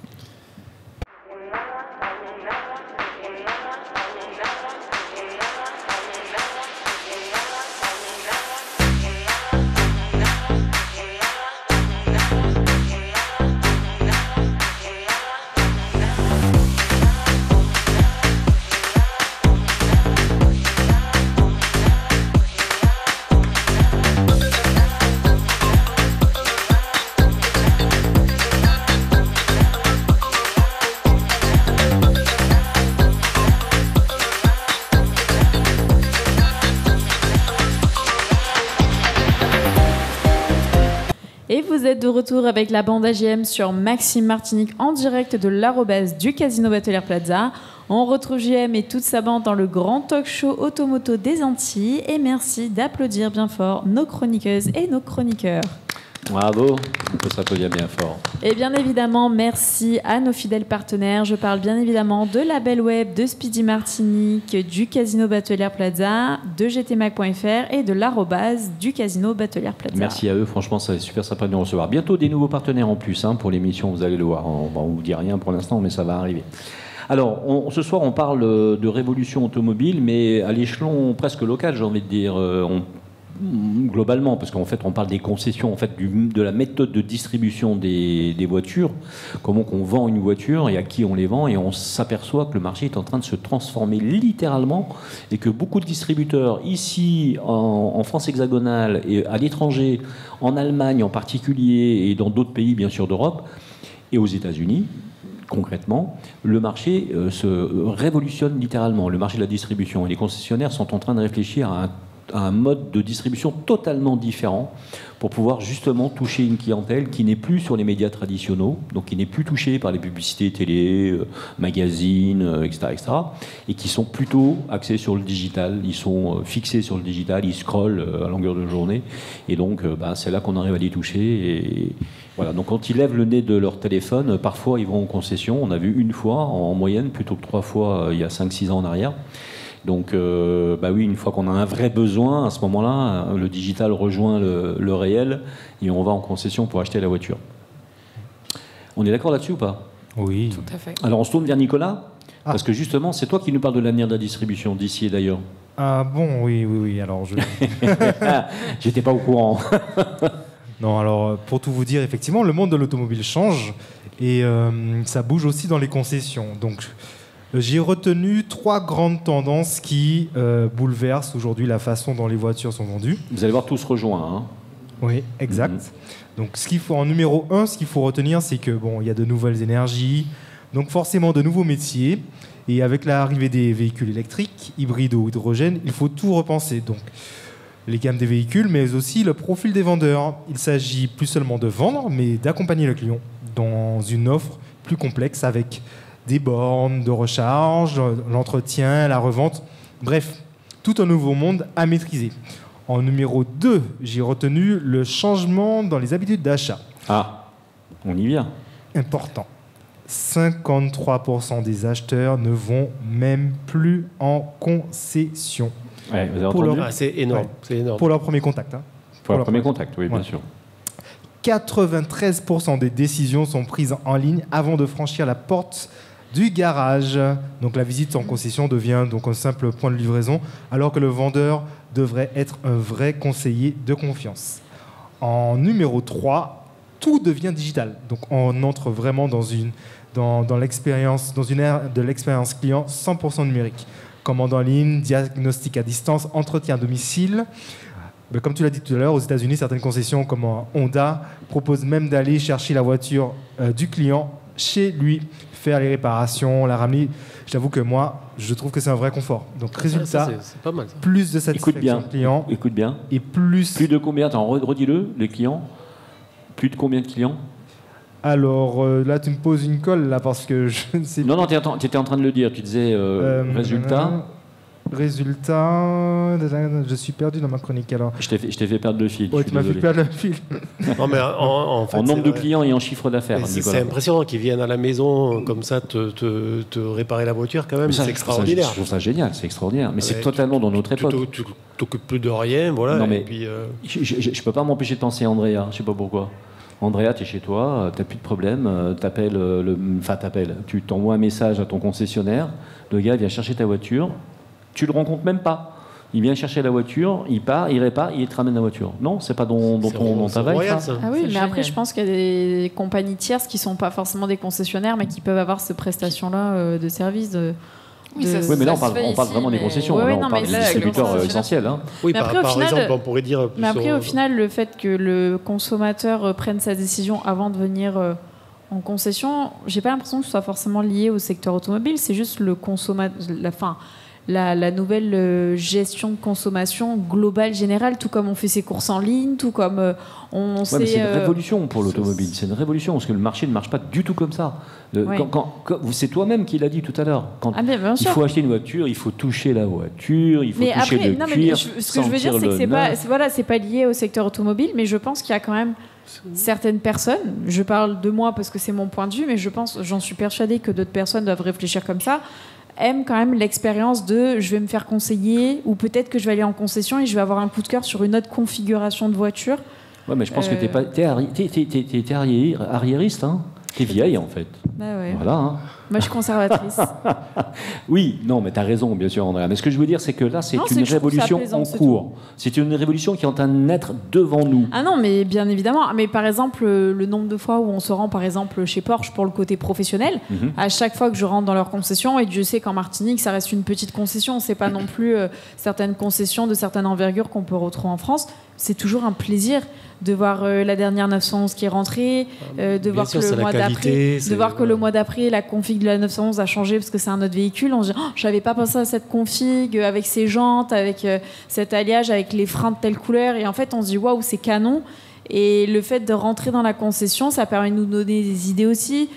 Speaker 5: De retour avec la bande AGM sur Maxime Martinique en direct de l'arrobase du Casino Batelière Plaza. On retrouve JM et toute sa bande dans le grand talk show Automoto des Antilles. Et merci d'applaudir bien fort nos chroniqueuses et nos chroniqueurs.
Speaker 1: Bravo, on peut s'applaudir bien fort.
Speaker 5: Et bien évidemment, merci à nos fidèles partenaires. Je parle bien évidemment de la Belle Web, de Speedy Martinique, du Casino Batelière Plaza, de gtmac.fr et de l'arrobase du Casino Batelière Plaza.
Speaker 1: Merci à eux, franchement, c'est super sympa de nous recevoir. Bientôt des nouveaux partenaires en plus pour l'émission, vous allez le voir. On ne vous dit rien pour l'instant, mais ça va arriver. Alors, ce soir, on parle de révolution automobile, mais à l'échelon presque local, j'ai envie de dire. Globalement, parce qu'en fait on parle des concessions, en fait, de la méthode de distribution des voitures, comment qu'on vend une voiture et à qui on les vend, et on s'aperçoit que le marché est en train de se transformer littéralement et que beaucoup de distributeurs ici en France hexagonale et à l'étranger, en Allemagne en particulier et dans d'autres pays bien sûr d'Europe et aux États-Unis, concrètement, le marché se révolutionne littéralement, le marché de la distribution, et les concessionnaires sont en train de réfléchir à un mode de distribution totalement différent pour pouvoir justement toucher une clientèle qui n'est plus sur les médias traditionnels, donc qui n'est plus touchée par les publicités télé, magazines, etc., et qui sont plutôt axés sur le digital. Ils sont fixés sur le digital, ils scrollent à longueur de journée, et donc c'est là qu'on arrive à les toucher. Et voilà. Donc quand ils lèvent le nez de leur téléphone, parfois ils vont en concession. On a vu une fois en moyenne plutôt que 3 fois il y a 5-6 ans en arrière. Donc, oui, une fois qu'on a un vrai besoin, à ce moment-là, le digital rejoint le réel et on va en concession pour acheter la voiture. On est d'accord là-dessus ou pas?
Speaker 4: Oui.
Speaker 2: Tout à fait.
Speaker 1: Alors, on se tourne vers Nicolas, parce que justement, c'est toi qui nous parles de l'avenir de la distribution d'ici et d'ailleurs.
Speaker 4: Ah bon, oui. Alors,
Speaker 1: J'étais pas au courant.
Speaker 4: Non, alors, pour tout vous dire, effectivement, le monde de l'automobile change et ça bouge aussi dans les concessions. Donc, j'ai retenu 3 grandes tendances qui bouleversent aujourd'hui la façon dont les voitures sont vendues.
Speaker 1: Vous allez voir, tous rejoints.
Speaker 4: Oui, exact. Donc, en numéro 1, ce qu'il faut retenir, c'est que il y a de nouvelles énergies, donc forcément de nouveaux métiers. Et avec l'arrivée des véhicules électriques, hybrides ou hydrogène, il faut tout repenser. Donc, les gammes des véhicules, mais aussi le profil des vendeurs. Il s'agit plus seulement de vendre, mais d'accompagner le client dans une offre plus complexe avec des bornes de recharge, l'entretien, la revente, bref, tout un nouveau monde à maîtriser. En numéro 2, j'ai retenu le changement dans les habitudes d'achat.
Speaker 1: Ah, on y vient.
Speaker 4: Important. 53% des acheteurs ne vont même plus en concession.
Speaker 1: Ouais, vous avez entendu
Speaker 3: c'est énorme,
Speaker 4: ouais.
Speaker 3: C'est énorme.
Speaker 4: Pour leur premier contact.
Speaker 1: Pour leur premier contact, oui, bien
Speaker 4: ouais.
Speaker 1: sûr.
Speaker 4: 93% des décisions sont prises en ligne avant de franchir la porte du garage. Donc la visite en concession devient donc un simple point de livraison, alors que le vendeur devrait être un vrai conseiller de confiance. En numéro 3, tout devient digital. Donc on entre vraiment dans l'expérience, dans une ère de l'expérience client 100% numérique. Commande en ligne, diagnostic à distance, entretien à domicile. Comme tu l'as dit tout à l'heure, aux États-Unis, certaines concessions comme Honda proposent même d'aller chercher la voiture du client chez lui, faire les réparations, la ramener. J'avoue que moi, je trouve que c'est un vrai confort. Donc résultat,
Speaker 3: c'est pas mal, ça.
Speaker 4: Plus de satisfaction client.
Speaker 1: Écoute bien.
Speaker 4: Et plus
Speaker 1: de combien? Attends, redis-le, les clients. Plus de combien de clients?
Speaker 4: Alors là, tu me poses une colle là parce que je ne sais pas.
Speaker 1: Non, tu étais en train de le dire. Tu disais
Speaker 4: Résultat, je suis perdu dans ma chronique alors.
Speaker 1: Je t'ai fait perdre le fil.
Speaker 4: Ouais, tu m'as fait perdre le fil.
Speaker 3: Non, mais en fait,
Speaker 1: en nombre de clients et en chiffre d'affaires.
Speaker 3: C'est impressionnant qu'ils viennent à la maison comme ça te réparer la voiture quand même. C'est extraordinaire.
Speaker 1: Je trouve ça génial, c'est extraordinaire. Mais c'est totalement dans notre époque.
Speaker 3: Tu t'occupes plus de rien, voilà.
Speaker 1: Non, mais
Speaker 3: et puis,
Speaker 1: je peux pas m'empêcher de penser à Andrea. Je sais pas pourquoi. Andrea, tu es chez toi, tu n'as plus de problème, tu t'envoies un message à ton concessionnaire, le gars vient chercher ta voiture, tu le rencontres même pas. Il vient chercher la voiture, il part, il répare, il te ramène la voiture. Non, c'est pas dans ta veille, ça.
Speaker 5: Ah oui, mais après, je pense qu'il y a des compagnies tierces qui sont pas forcément des concessionnaires, mais qui peuvent avoir cette prestation-là de service. Oui,
Speaker 1: mais là, on parle vraiment des concessions.
Speaker 5: Ouais,
Speaker 1: on parle des distributeurs essentiels. Hein.
Speaker 3: Oui, par exemple, on pourrait dire...
Speaker 5: Mais après, au final, le fait que le consommateur prenne sa décision avant de venir en concession, j'ai pas l'impression que ce soit forcément lié au secteur automobile. C'est juste le consommateur... la nouvelle gestion de consommation globale, générale, tout comme on fait ses courses en ligne, tout comme on sait...
Speaker 1: C'est une révolution pour l'automobile, c'est une révolution, parce que le marché ne marche pas du tout comme ça. C'est toi-même qui l'as dit tout à l'heure. Quand il faut acheter une voiture, il faut toucher la voiture, il faut toucher le cuir,
Speaker 5: ce que je veux dire, c'est que c'est pas lié au secteur automobile, mais je pense qu'il y a quand même certaines personnes, je parle de moi parce que c'est mon point de vue, mais j'en suis persuadée que d'autres personnes doivent réfléchir comme ça, aiment quand même l'expérience de je vais me faire conseiller, ou peut-être que je vais aller en concession et je vais avoir un coup de cœur sur une autre configuration de voiture.
Speaker 1: Ouais, mais je pense que t'es arriériste, hein. T'es vieille, en fait.
Speaker 5: Bah ouais.
Speaker 1: Voilà. Hein.
Speaker 5: Moi, je suis conservatrice.
Speaker 1: Oui, non, mais t'as raison, bien sûr, Andrea. Mais ce que je veux dire, c'est que là, c'est une révolution en cours. C'est une révolution qui est en train de naître devant nous.
Speaker 5: Ah non, mais bien évidemment. Mais par exemple, le nombre de fois où on se rend, par exemple, chez Porsche pour le côté professionnel, à chaque fois que je rentre dans leur concession, et Dieu sait qu'en Martinique, ça reste une petite concession. C'est pas non plus certaines concessions de certaine envergure qu'on peut retrouver en France. C'est toujours un plaisir de voir la dernière 911 qui est rentrée, de voir que le mois d'après, la config de la 911 a changé parce que c'est un autre véhicule. On se dit, je n'avais pas pensé à cette config, avec ses jantes, avec cet alliage, avec les freins de telle couleur. Et en fait, on se dit, waouh, c'est canon. Et le fait de rentrer dans la concession, ça permet de nous donner des idées aussi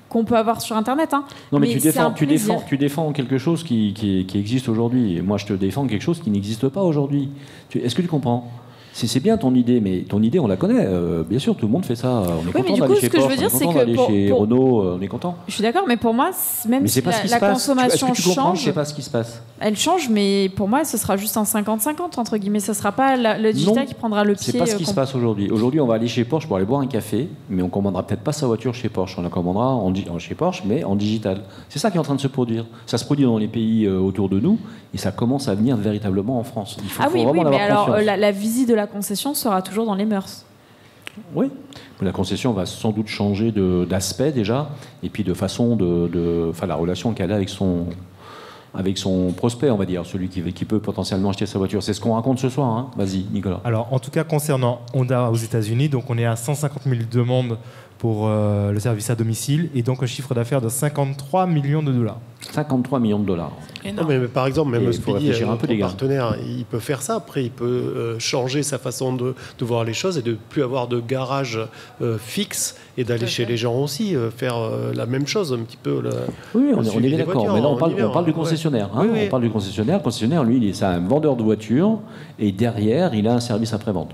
Speaker 5: qu'on peut avoir sur Internet. Hein.
Speaker 1: Non, mais tu défends quelque chose qui existe aujourd'hui. Et moi, je te défends quelque chose qui n'existe pas aujourd'hui. Est-ce que tu comprends ? C'est bien ton idée, mais ton idée, on la connaît. Bien sûr, tout le monde fait ça. On est content d'aller chez Porsche, on est content d'aller chez Renault, on est content.
Speaker 5: Je suis d'accord, mais pour moi, même si la consommation change,
Speaker 1: c'est pas ce qui se passe.
Speaker 5: Elle change, mais pour moi, ce sera juste un 50-50, entre guillemets. Ce ne sera pas le digital qui prendra le pied.
Speaker 1: C'est pas ce qui se passe aujourd'hui. Aujourd'hui, on va aller chez Porsche pour aller boire un café, mais on ne commandera peut-être pas sa voiture chez Porsche. On la commandera chez Porsche, mais en digital. C'est ça qui est en train de se produire. Ça se produit dans les pays autour de nous, et ça commence à venir véritablement en France. Il faut vraiment
Speaker 5: mais
Speaker 1: avoir
Speaker 5: alors la visite de la concession sera toujours dans les mœurs.
Speaker 1: Oui, la concession va sans doute changer d'aspect déjà, et puis de façon la relation qu'elle a avec son prospect, on va dire, celui qui peut potentiellement acheter sa voiture. C'est ce qu'on raconte ce soir. Hein. Vas-y, Nicolas.
Speaker 4: Alors, en tout cas, concernant Honda aux États-Unis, donc on est à 150 000 demandes pour le service à domicile, et donc un chiffre d'affaires de 53 millions de dollars.
Speaker 1: 53 millions de dollars.
Speaker 3: Non, mais par exemple, même Speedy,
Speaker 1: notre
Speaker 3: partenaire, il peut faire ça. Après, il peut changer sa façon de voir les choses et de plus avoir de garage fixe et d'aller chez les gens aussi, faire la même chose un petit peu.
Speaker 1: Oui, on est bien d'accord. Mais là, on parle du concessionnaire. Hein, oui. On parle du concessionnaire. Le concessionnaire, lui, c'est un vendeur de voitures et derrière, il a un service après-vente.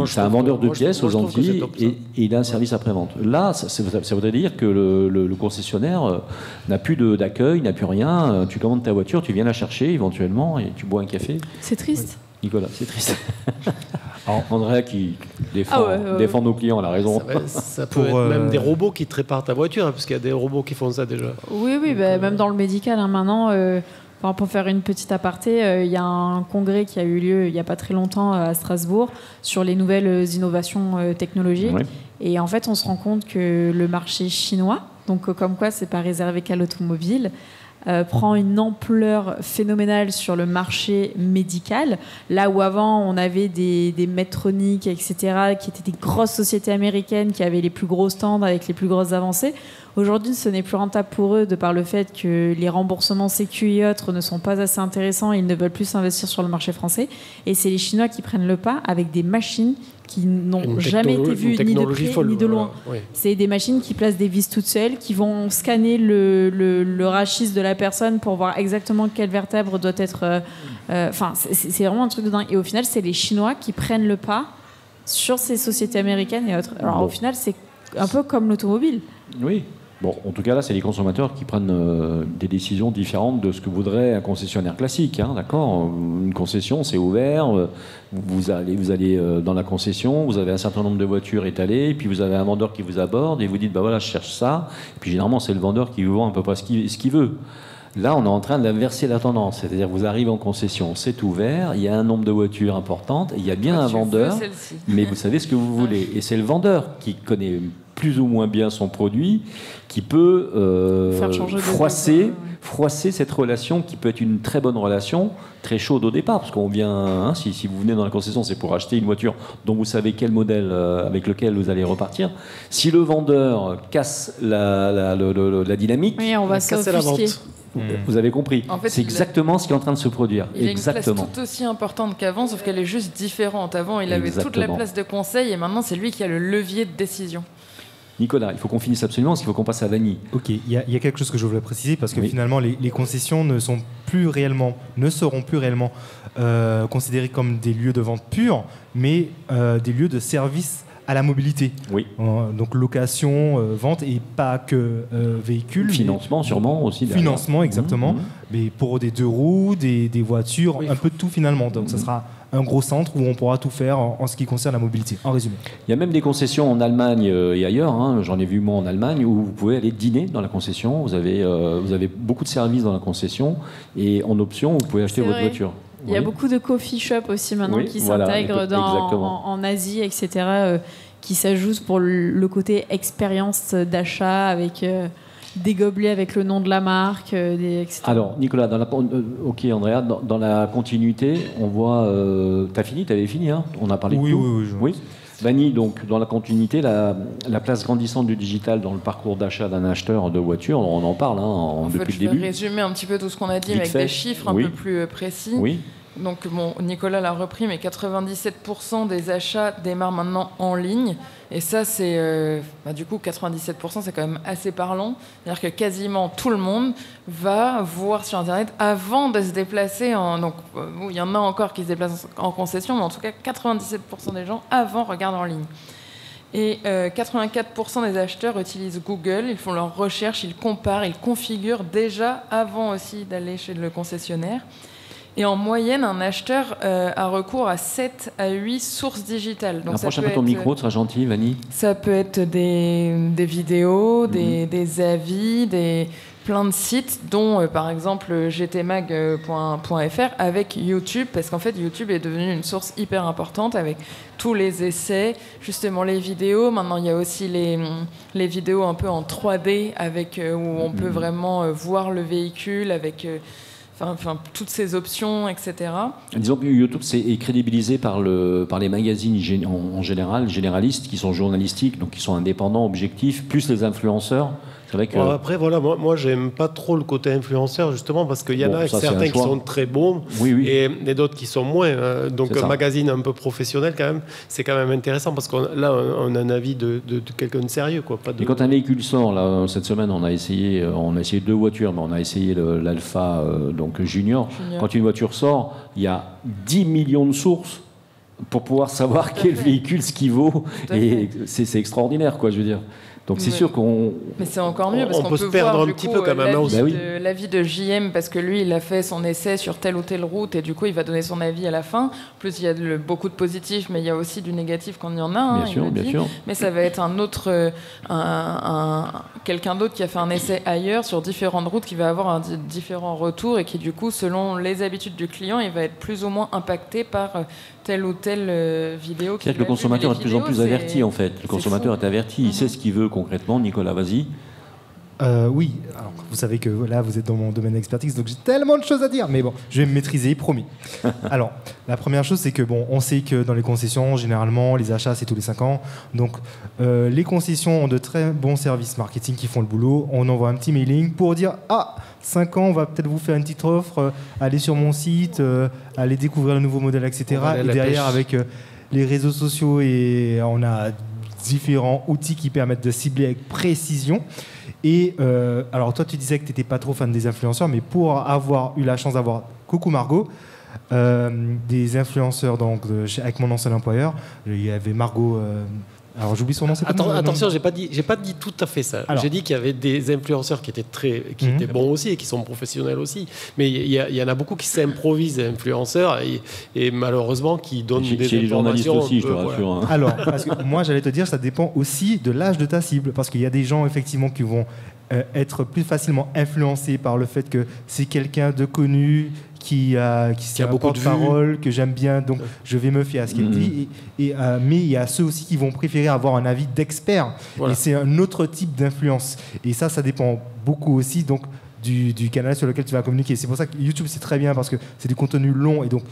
Speaker 1: C'est un vendeur de pièces aux Antilles et il a un service après-vente. Là, ça voudrait dire que le concessionnaire n'a plus d'accueil, n'a plus rien. Tu commandes ta voiture, tu viens la chercher éventuellement et tu bois un café.
Speaker 5: C'est triste.
Speaker 1: Nicolas, c'est triste. Andrea qui défend nos clients, elle a raison.
Speaker 3: Ça peut être même des robots qui te réparent ta voiture, parce qu'il y a des robots qui font ça déjà.
Speaker 5: Oui, même dans le médical, maintenant... pour faire une petite aparté, il y a un congrès qui a eu lieu il n'y a pas très longtemps à Strasbourg sur les nouvelles innovations technologiques. Oui. Et en fait, on se rend compte que le marché chinois, donc comme quoi c'est pas réservé qu'à l'automobile, prend une ampleur phénoménale sur le marché médical. Là où avant, on avait des Medtronic, etc., qui étaient des grosses sociétés américaines qui avaient les plus gros stands avec les plus grosses avancées. Aujourd'hui, ce n'est plus rentable pour eux de par le fait que les remboursements sécu et autres ne sont pas assez intéressants. Ils ne veulent plus s'investir sur le marché français. Et c'est les Chinois qui prennent le pas avec des machines qui n'ont jamais été vues ni de près ni de loin. Oui. C'est des machines qui placent des vis toutes seules, qui vont scanner le rachis de la personne pour voir exactement quelle vertèbre doit être... c'est vraiment un truc de dingue. Et au final, c'est les Chinois qui prennent le pas sur ces sociétés américaines et autres. Alors au final, c'est un peu comme l'automobile.
Speaker 1: Oui. Bon, en tout cas, là, c'est les consommateurs qui prennent des décisions différentes de ce que voudrait un concessionnaire classique. Hein, d'accord ? Une concession, c'est ouvert. Vous allez dans la concession, vous avez un certain nombre de voitures étalées, et puis vous avez un vendeur qui vous aborde, et vous dites, voilà, je cherche ça. Et puis généralement, c'est le vendeur qui vous vend à peu près ce qu'il veut. Là, on est en train d'inverser la tendance. C'est-à-dire, vous arrivez en concession, c'est ouvert, il y a un nombre de voitures importantes, il y a bien un vendeur, mais vous savez ce que vous voulez. Et c'est le vendeur qui connaît plus ou moins bien son produit, qui peut froisser cette relation qui peut être une très bonne relation, très chaude au départ, parce qu'on vient, si vous venez dans la concession, c'est pour acheter une voiture dont vous savez quel modèle avec lequel vous allez repartir. Si le vendeur casse la dynamique,
Speaker 5: oui, on va
Speaker 3: casser la vente.
Speaker 1: Vous avez compris.
Speaker 2: En fait,
Speaker 1: c'est exactement ce qui est en train de se produire.
Speaker 2: Il
Speaker 1: exactement.
Speaker 2: a une place tout aussi importante qu'avant, sauf qu'elle est juste différente. Avant, il avait toute la place de conseil et maintenant, c'est lui qui a le levier de décision.
Speaker 1: Nicolas, il faut qu'on finisse absolument parce qu'il faut qu'on passe à Vanni.
Speaker 4: Ok, il y a quelque chose que je voulais préciser parce que finalement les concessions ne seront plus réellement considérées comme des lieux de vente purs, mais des lieux de service à la mobilité.
Speaker 1: Oui.
Speaker 4: Donc location, vente et pas que véhicules.
Speaker 1: Financement sûrement aussi. Derrière.
Speaker 4: Financement exactement, mais pour des 2 roues, des voitures, un peu de tout finalement. Donc ça sera un gros centre où on pourra tout faire en ce qui concerne la mobilité, en résumé.
Speaker 1: Il y a même des concessions en Allemagne et ailleurs, j'en ai vu moi en Allemagne, où vous pouvez aller dîner dans la concession, vous avez beaucoup de services dans la concession, et en option, vous pouvez acheter votre voiture.
Speaker 5: Il y a beaucoup de coffee shop aussi maintenant qui s'intègrent en Asie, etc., qui s'ajoutent pour le côté expérience d'achat avec... des gobelets avec le nom de la marque, etc.
Speaker 1: Alors, Nicolas, ok, Andrea, dans la continuité, on voit... T'avais fini, hein? On a parlé de tout. Oui. Vanni, donc, dans la continuité, la place grandissante du digital dans le parcours d'achat d'un acheteur de voiture, on en parle depuis le début.
Speaker 2: Je vais résumer un petit peu tout ce qu'on a dit, avec des chiffres un peu plus précis.
Speaker 1: Oui.
Speaker 2: Donc, Nicolas l'a repris, mais 97% des achats démarrent maintenant en ligne. Et ça, c'est du coup 97%, c'est quand même assez parlant. C'est-à-dire que quasiment tout le monde va voir sur Internet avant de se déplacer. Donc, il y en a encore qui se déplacent en concession, mais en tout cas, 97% des gens avant regardent en ligne. Et 84% des acheteurs utilisent Google, ils font leurs recherches, ils comparent, ils configurent déjà avant aussi d'aller chez le concessionnaire. Et en moyenne, un acheteur a recours à 7 à 8 sources digitales. Donc
Speaker 1: approche un peu ton micro, tu seras gentil, Vanni.
Speaker 2: Ça peut être des vidéos, des avis, plein de sites, dont par exemple gtmag.fr avec YouTube, parce qu'en fait YouTube est devenu une source hyper importante avec tous les essais, justement les vidéos. Maintenant il y a aussi les vidéos un peu en 3D avec, où on peut vraiment voir le véhicule avec... Enfin, toutes ces options, etc.
Speaker 1: Disons que YouTube est crédibilisé par les magazines en général, généralistes, qui sont journalistiques, donc qui sont indépendants, objectifs, plus les influenceurs. C'est vrai que...
Speaker 3: Après, voilà, moi j'aime pas trop le côté influenceur, justement, parce qu'il y en a certains qui sont très bons et d'autres qui sont moins. Donc, un magazine un peu professionnel, quand même, c'est quand même intéressant, parce qu'on là, on a un avis de quelqu'un de sérieux.
Speaker 1: Et quand un véhicule sort, là, cette semaine, on a essayé 2 voitures, mais on a essayé l'Alpha donc Junior. Quand une voiture sort, il y a 10 millions de sources pour pouvoir savoir quel véhicule, ce qu'il vaut. Et c'est extraordinaire, quoi, je veux dire. Donc c'est sûr qu'on...
Speaker 2: Mais c'est encore mieux parce qu'on peut se perdre un petit peu quand même. L'avis de JM, parce que lui, il a fait son essai sur telle ou telle route et du coup, il va donner son avis à la fin. En plus, il y a beaucoup de positifs, mais il y a aussi du négatif quand il y en a.
Speaker 1: Bien sûr.
Speaker 2: Mais ça va être un autre... quelqu'un d'autre qui a fait un essai ailleurs sur différentes routes, qui va avoir différents retours et qui, du coup, selon les habitudes du client, il va être plus ou moins impacté par... telle ou telle vidéo.
Speaker 1: C'est-à-dire que le consommateur est de plus en plus averti, en fait. Le consommateur est averti, il sait ce qu'il veut concrètement. Nicolas, vas-y.
Speaker 4: Oui, alors vous savez que là vous êtes dans mon domaine d'expertise, donc j'ai tellement de choses à dire, mais bon, je vais me maîtriser, promis. Alors, la première chose, c'est que on sait que dans les concessions, généralement, les achats c'est tous les 5 ans, donc les concessions ont de très bons services marketing qui font le boulot. On envoie un petit mailing pour dire 5 ans, on va peut-être vous faire une petite offre, allez sur mon site, allez découvrir le nouveau modèle, etc. Et derrière, avec les réseaux sociaux, et on a différents outils qui permettent de cibler avec précision. Et alors toi tu disais que tu n'étais pas trop fan des influenceurs, mais pour avoir eu la chance d'avoir, coucou Margot, des influenceurs donc, avec mon ancien employeur, il y avait Margot... alors j'oublie son nom.
Speaker 3: Attention, j'ai pas dit tout à fait ça. J'ai dit qu'il y avait des influenceurs qui étaient bons aussi et qui sont professionnels aussi. Mais il y en a beaucoup qui s'improvisent influenceurs et malheureusement qui donnent des informations.
Speaker 1: Les journalistes aussi, je te rassure. Hein.
Speaker 4: Alors, parce que moi j'allais te dire, ça dépend aussi de l'âge de ta cible, parce qu'il y a des gens effectivement qui vont être plus facilement influencés par le fait que c'est quelqu'un de connu, qui a beaucoup de parole, que j'aime bien, donc je vais me fier à ce qu'il dit. Mais il y a ceux aussi qui vont préférer avoir un avis d'expert. Voilà. Et c'est un autre type d'influence. Et ça dépend beaucoup aussi donc, du canal sur lequel tu vas communiquer. C'est pour ça que YouTube, c'est très bien parce que c'est du contenu long et donc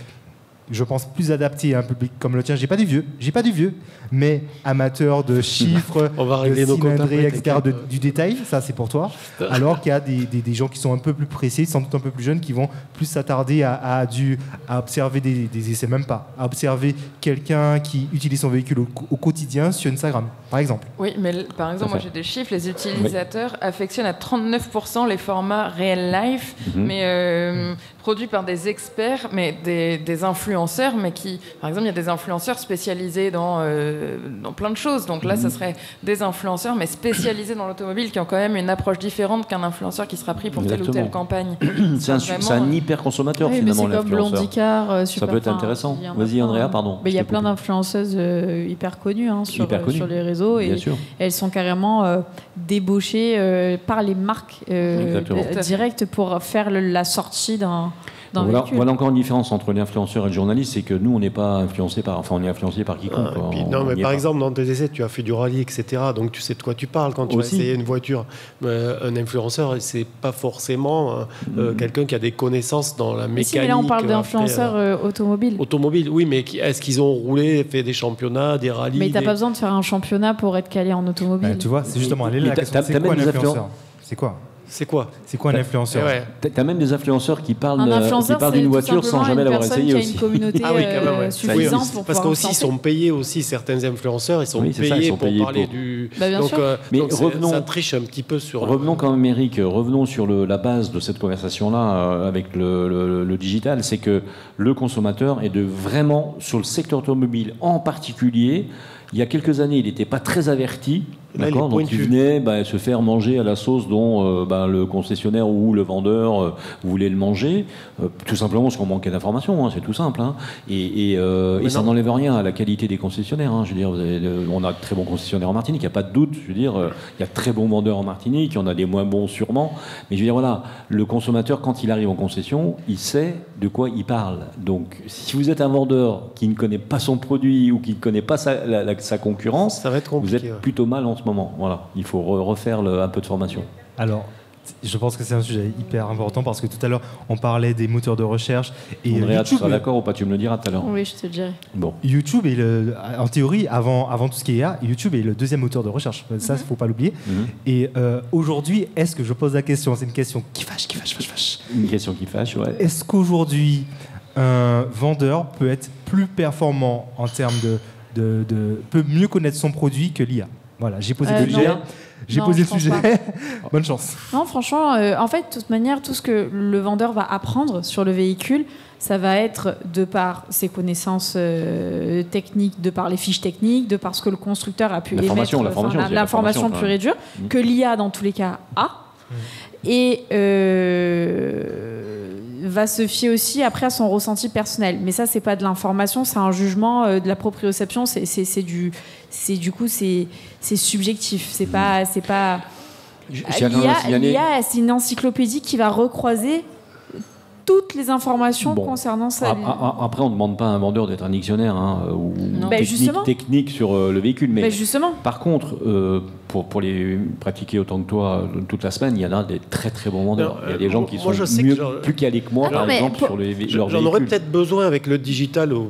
Speaker 4: je pense, plus adapté à un public comme le tien. J'ai pas du vieux, mais amateur de chiffres, de cylindrée, etc., du détail, ça c'est pour toi. Alors qu'il y a des gens qui sont un peu plus précis, sans doute un peu plus jeunes, qui vont plus s'attarder à observer des essais, même pas, à observer quelqu'un qui utilise son véhicule au quotidien sur Instagram, par exemple.
Speaker 2: Oui, mais par exemple, moi j'ai des chiffres, les utilisateurs affectionnent à 39% les formats real life, mais produits par des experts, mais des influenceurs, mais qui, par exemple, il y a des influenceurs spécialisés dans plein de choses. Donc là, ça serait des influenceurs, mais spécialisés dans l'automobile, qui ont quand même une approche différente qu'un influenceur qui sera pris pour telle ou telle campagne.
Speaker 1: C'est un hyper consommateur, finalement,
Speaker 5: l'influenceur. C'est comme Blondicar,
Speaker 1: ça peut être intéressant. Vas-y, Andrea, pardon.
Speaker 5: Il y a plein d'influenceuses hyper connues sur les réseaux, et elles sont carrément débauchées par les marques directes pour faire la sortie d'un véhicule.
Speaker 1: Voilà encore une différence entre l'influenceur et le journaliste, c'est que nous, on n'est pas influencé par, on est influencé par quiconque.
Speaker 3: Par exemple, dans tes essais, tu as fait du rallye, etc. Donc tu sais de quoi tu parles quand tu vas essayer une voiture. Un influenceur, c'est pas forcément quelqu'un qui a des connaissances dans la mécanique. Mais
Speaker 5: là, on parle d'influenceurs automobiles.
Speaker 3: Automobiles, oui, mais est-ce qu'ils ont roulé, fait des championnats, des rallyes?
Speaker 5: Mais t'as pas besoin de faire un championnat pour être calé en automobile.
Speaker 4: Tu vois, c'est justement la question. C'est quoi un influenceur? C'est quoi un influenceur?
Speaker 1: T'as même des influenceurs qui parlent d'une voiture sans jamais l'avoir essayé aussi.
Speaker 5: Qui a une communauté suffisante pour
Speaker 3: parce qu'aussi ils sont payés aussi, certains influenceurs, ils sont payés pour parler du. Donc ça triche un petit peu sur.
Speaker 1: Revenons quand même, Eric, sur la base de cette conversation-là avec le digital, c'est que le consommateur est vraiment sur le secteur automobile en particulier. Il y a quelques années, il n'était pas très averti. D'accord, donc il venait se faire manger à la sauce dont le concessionnaire ou le vendeur voulait le manger, tout simplement parce qu'on manquait d'informations, c'est tout simple. Et ça n'enlève rien à la qualité des concessionnaires. Je veux dire, on a de très bons concessionnaires en Martinique, il n'y a pas de doute. Je veux dire, il y a de très bons vendeurs en Martinique, il y en a des moins bons sûrement. Mais je veux dire, voilà, le consommateur, quand il arrive en concession, il sait de quoi il parle. Donc, si vous êtes un vendeur qui ne connaît pas son produit ou qui ne connaît pas sa concurrence,
Speaker 3: ça va être compliqué,
Speaker 1: vous êtes plutôt mal en ce moment. Voilà, il faut refaire un peu de formation.
Speaker 4: Alors, je pense que c'est un sujet hyper important parce que tout à l'heure, on parlait des moteurs de recherche. Et
Speaker 1: Andrea, tu seras d'accord ou pas? Tu me le diras tout à l'heure.
Speaker 5: Oui, je te le dirai.
Speaker 1: Bon.
Speaker 4: YouTube est en théorie, avant tout ce qui est IA, YouTube est le deuxième moteur de recherche. Ça, il ne faut pas l'oublier. Et aujourd'hui, est-ce que je pose la question? C'est une question qui fâche.
Speaker 1: Une question qui fâche, ouais.
Speaker 4: Est-ce qu'aujourd'hui, un vendeur peut être plus performant en termes peut mieux connaître son produit que l'IA? Voilà, j'ai posé le sujet. Bonne chance.
Speaker 5: Non, franchement, en fait, de toute manière, tout ce que le vendeur va apprendre sur le véhicule, ça va être de par ses connaissances techniques, de par les fiches techniques, de par ce que le constructeur a pu émettre, l'information pure et dure, que l'IA, dans tous les cas, a. Et va se fier aussi après à son ressenti personnel. Mais ça, c'est pas de l'information, c'est un jugement, de la proprioception, c'est subjectif. C'est pas l'IA, c'est une encyclopédie qui va recroiser toutes les informations concernant ça.
Speaker 1: Après, on ne demande pas à un vendeur d'être un dictionnaire ou technique sur le véhicule. Mais
Speaker 5: justement.
Speaker 1: Par contre, pour les pratiquer autant que toi toute la semaine, il y en a des très très bons vendeurs. Il y a des gens qui sont plus calés que moi, par exemple, sur leurs véhicules.
Speaker 3: J'en aurais peut-être besoin avec le digital où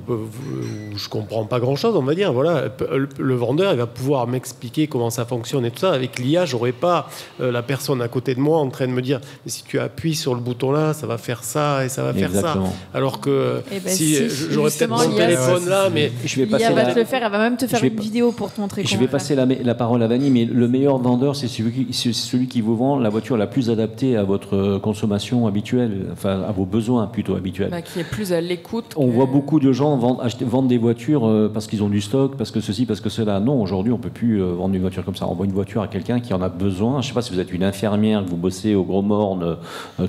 Speaker 3: je comprends pas grand-chose, on va dire. Voilà, le vendeur, il va pouvoir m'expliquer comment ça fonctionne et tout ça. Avec l'IA, j'aurais pas la personne à côté de moi en train de me dire si tu appuies sur le bouton là, ça va faire ça et ça va faire ça. Alors que si j'aurais peut-être mon téléphone là, mais
Speaker 5: l'IA va te le faire, elle va même te faire une vidéo pour te montrer comment.
Speaker 1: Je vais passer la parole à Vanny, mais le meilleur vendeur, c'est celui qui vous vend la voiture la plus adaptée à votre consommation habituelle, enfin à vos besoins plutôt habituels.
Speaker 2: Qui est plus à l'écoute.
Speaker 1: On voit beaucoup de gens vendre des voitures parce qu'ils ont du stock, parce que ceci, parce que cela. Non, aujourd'hui, on ne peut plus vendre une voiture comme ça. On vend une voiture à quelqu'un qui en a besoin. Je ne sais pas si vous êtes une infirmière, que vous bossez au Gros Morne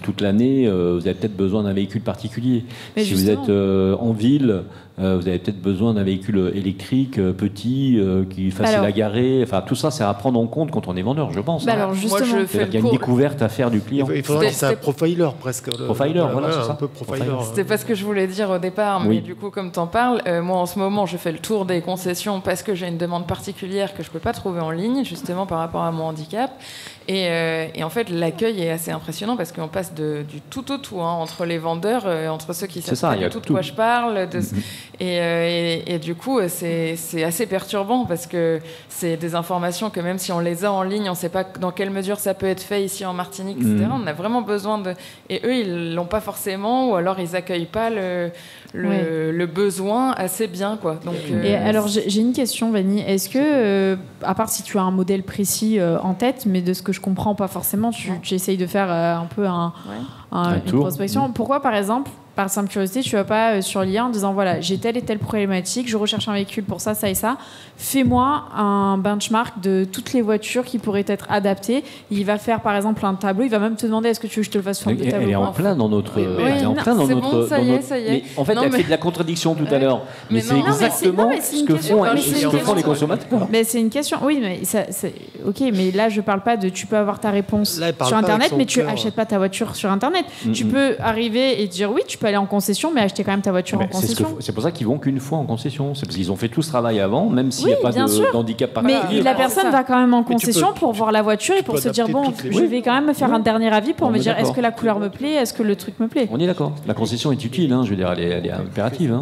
Speaker 1: toute l'année, vous avez peut-être besoin d'un véhicule particulier. Mais si vous êtes en ville, vous avez peut-être besoin d'un véhicule électrique petit, qui est facile à garer. Enfin, tout ça, c'est à prendre en compte quand on est vendeur, je pense.
Speaker 2: Alors justement, moi,
Speaker 1: il y a une découverte à faire du client.
Speaker 3: Il faudrait qu'il soit un profiler presque.
Speaker 1: Profiler, voilà, c'est ça.
Speaker 3: Un peu profiler.
Speaker 2: C'était pas ce que je voulais dire au départ, mais du coup, comme tu en parles, moi en ce moment, je fais le tour des concessions parce que j'ai une demande particulière que je peux pas trouver en ligne, justement par rapport à mon handicap. Et en fait, l'accueil est assez impressionnant parce qu'on passe du tout au tout, entre les vendeurs, entre ceux qui savent pas du tout de quoi je parle. Et du coup, c'est assez perturbant parce que c'est des informations que même si on les a en ligne, on ne sait pas dans quelle mesure ça peut être fait ici en Martinique, etc. On a vraiment besoin de... Et eux, ils l'ont pas forcément, ou alors ils accueillent pas le besoin assez bien, quoi. Donc,
Speaker 5: et alors, j'ai une question, Vanny. Est-ce que, à part si tu as un modèle précis en tête, mais de ce que je comprends pas forcément, tu essayes de faire un peu une prospection. Pourquoi, par exemple, par simple curiosité, tu vas pas sur l'IA en disant voilà, j'ai telle et telle problématique, je recherche un véhicule pour ça, ça et ça. Fais-moi un benchmark de toutes les voitures qui pourraient être adaptées. Il va faire par exemple un tableau. Il va même te demander est-ce que tu veux que je te le fasse sur le tableau.
Speaker 1: Elle est en plein dans notre. Elle est en plein dans notre.
Speaker 2: Ça y est.
Speaker 1: Mais en fait, elle fait de la contradiction tout à l'heure. Mais c'est exactement ce que font les consommateurs.
Speaker 5: Mais c'est une question. Oui, mais ok. Mais là, je parle pas de. Tu peux avoir ta réponse sur Internet, mais tu achètes pas ta voiture sur Internet. Tu peux arriver et dire oui, tu peux aller en concession, mais acheter quand même ta voiture en concession.
Speaker 1: C'est pour ça qu'ils vont qu'une fois en concession. C'est parce qu'ils ont fait tout ce travail avant, même s'il n'y a pas d'handicap particulier.
Speaker 5: Mais la personne va quand même en concession pour voir la voiture et pour se dire bon, je vais quand même me faire un dernier avis pour me dire est-ce que la couleur me plaît, est-ce que le truc me plaît.
Speaker 1: On est d'accord. La concession est utile, je veux dire, elle est impérative.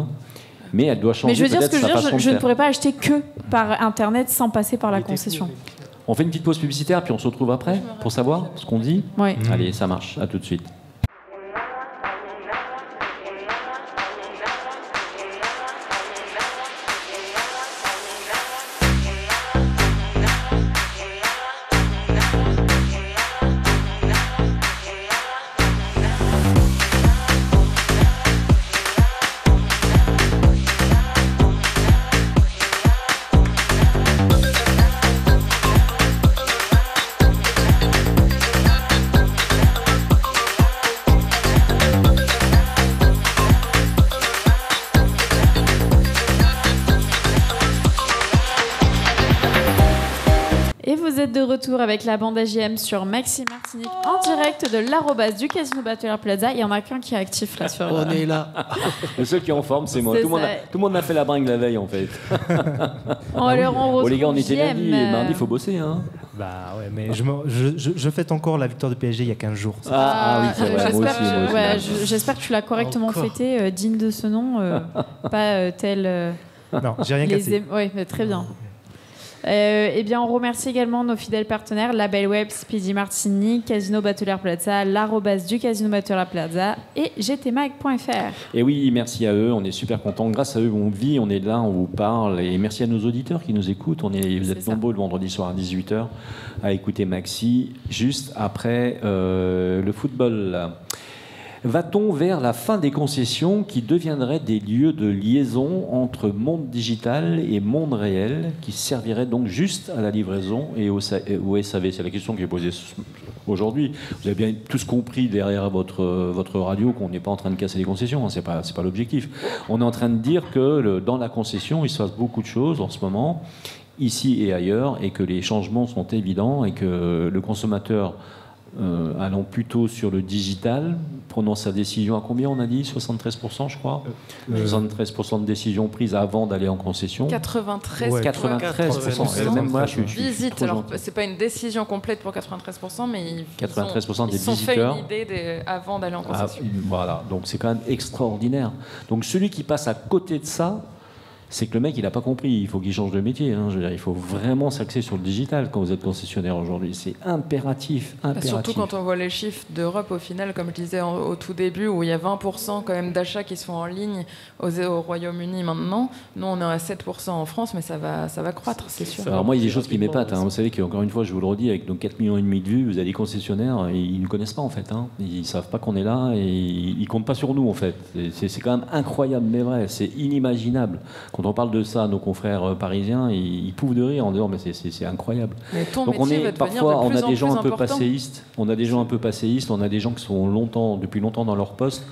Speaker 1: Mais elle doit changer.
Speaker 5: Mais je veux dire ce que je ne pourrais pas acheter que par Internet sans passer par la concession.
Speaker 1: On fait une petite pause publicitaire, puis on se retrouve après pour savoir ce qu'on dit.
Speaker 5: Oui.
Speaker 1: Allez, ça marche. À tout de suite.
Speaker 5: De retour avec la bande AGM sur Maxi Martinique en direct de l'arrobase du Casino Batelière Plaza. Il y en a qu'un qui est actif là sur.
Speaker 3: On est là.
Speaker 1: Le seul qui est en forme, c'est moi. Tout le monde a fait la bringue la veille en fait.
Speaker 5: Alors on retrouve
Speaker 1: les gars, on était lundi et mardi, il faut bosser.
Speaker 4: Bah ouais, mais je fête encore la victoire de PSG il y a 15 jours.
Speaker 1: Oui, c'est vrai. Moi aussi.
Speaker 5: J'espère que tu l'as correctement fêté, digne de ce nom, pas tel.
Speaker 4: Non, j'ai rien cassé.
Speaker 5: Oui, très bien. Eh bien, on remercie également nos fidèles partenaires, Label Web, Speedy Martinique, Casino Batelière Plaza, l'arobase du Casino Batelière Plaza et gtmag.fr.
Speaker 1: Et oui, merci à eux, on est super contents. Grâce à eux, on vit, on est là, on vous parle. Et merci à nos auditeurs qui nous écoutent. Vous êtes nombreux le vendredi soir à 18h à écouter Maxi, juste après le football. Va-t-on vers la fin des concessions qui deviendraient des lieux de liaison entre monde digital et monde réel, qui serviraient donc juste à la livraison et au SAV? C'est la question qui est posée aujourd'hui. Vous avez bien tous compris derrière votre radio qu'on n'est pas en train de casser les concessions, c'est pas l'objectif. On est en train de dire que dans la concession, il se passe beaucoup de choses en ce moment, ici et ailleurs, et que les changements sont évidents et que le consommateur allant plutôt sur le digital, prenant sa décision à combien on a dit 73% je crois 73% de décisions prises avant d'aller en concession.
Speaker 2: 93%.
Speaker 1: Même moi, je
Speaker 2: visite. Alors, c'est pas une décision complète pour 93%, mais
Speaker 1: 93% des
Speaker 2: visiteurs
Speaker 1: fait
Speaker 2: une idée avant d'aller en concession.
Speaker 1: Voilà, donc c'est quand même extraordinaire. Donc celui qui passe à côté de ça, c'est que le mec, il n'a pas compris. Il faut qu'il change de métier. Je veux dire, il faut vraiment s'axer sur le digital quand vous êtes concessionnaire aujourd'hui. C'est impératif.
Speaker 2: Surtout quand on voit les chiffres d'Europe, au final, comme je disais au tout début, où il y a 20% quand même d'achats qui se font en ligne au Royaume-Uni maintenant. Nous, on est à 7% en France, mais ça va croître, c'est sûr.
Speaker 1: Alors moi, il y a des choses qui m'épatent. Vous savez qu'encore une fois, je vous le redis, avec nos 4,5 millions de vues, vous avez des concessionnaires, ils ne nous connaissent pas en fait. Ils ne savent pas qu'on est là et ils ne comptent pas sur nous en fait. C'est quand même incroyable, mais vrai. C'est inimaginable. Quand on parle de ça à nos confrères parisiens, ils pouffent de rire en disant mais c'est incroyable.
Speaker 2: Mais
Speaker 1: donc on est parfois, on a des gens un peu passéistes, on a des gens qui sont depuis longtemps dans leur poste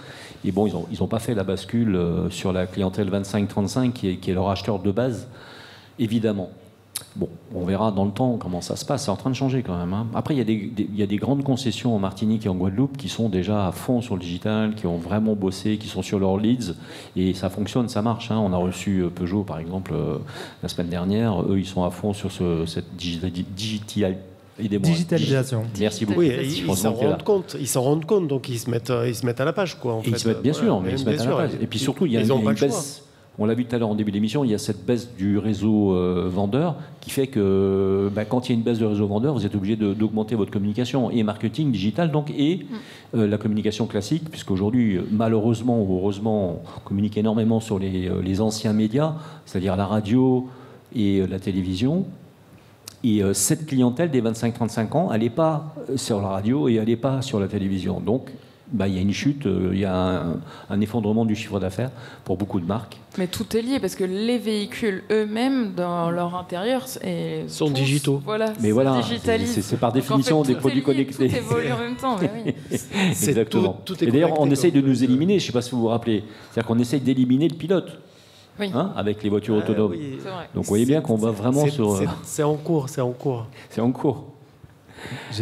Speaker 1: Et bon, ils ont pas fait la bascule sur la clientèle 25-35 qui est leur acheteur de base, évidemment. Bon, on verra dans le temps comment ça se passe. C'est en train de changer quand même. Hein. Après, il y a des grandes concessions en Martinique et en Guadeloupe qui sont déjà à fond sur le digital, qui ont vraiment bossé, qui sont sur leurs leads. Et ça fonctionne, ça marche. Hein. On a reçu Peugeot, par exemple, la semaine dernière. Eux, ils sont à fond sur cette
Speaker 4: digitalisation.
Speaker 1: Merci beaucoup.
Speaker 3: Oui, ils s'en rendent compte, donc ils se mettent à la page, quoi. En fait.
Speaker 1: Ils se mettent, bien sûr, mais ils se mettent à la page. Et puis surtout, il y a une baisse. On l'a vu tout à l'heure en début d'émission, il y a cette baisse du réseau vendeur qui fait que quand il y a une baisse de réseau vendeur, vous êtes obligé d'augmenter votre communication et marketing digital donc, et la communication classique, puisqu'aujourd'hui, malheureusement ou heureusement, on communique énormément sur les anciens médias, c'est-à-dire la radio et la télévision. Et cette clientèle des 25-35 ans, elle n'est pas sur la radio et elle n'est pas sur la télévision. Donc, il y a une chute, il y a un effondrement du chiffre d'affaires pour beaucoup de marques.
Speaker 2: Mais tout est lié parce que les véhicules eux-mêmes, dans leur intérieur,
Speaker 3: sont digitaux.
Speaker 2: Voilà,
Speaker 1: mais voilà,
Speaker 2: digitalisent.
Speaker 1: C'est par définition des produits connectés.
Speaker 2: Tout évolue en même temps. Mais oui.
Speaker 1: Exactement.
Speaker 3: Tout est
Speaker 1: et d'ailleurs, on essaye de nous
Speaker 3: fait.
Speaker 1: éliminer, je ne sais pas si vous vous rappelez, c'est-à-dire qu'on essaye d'éliminer le pilote.
Speaker 2: Oui.
Speaker 1: Hein, avec les voitures autonomes.
Speaker 2: Oui.
Speaker 1: Donc vous voyez bien qu'on va vraiment sur...
Speaker 3: C'est en cours.
Speaker 1: C'est en cours.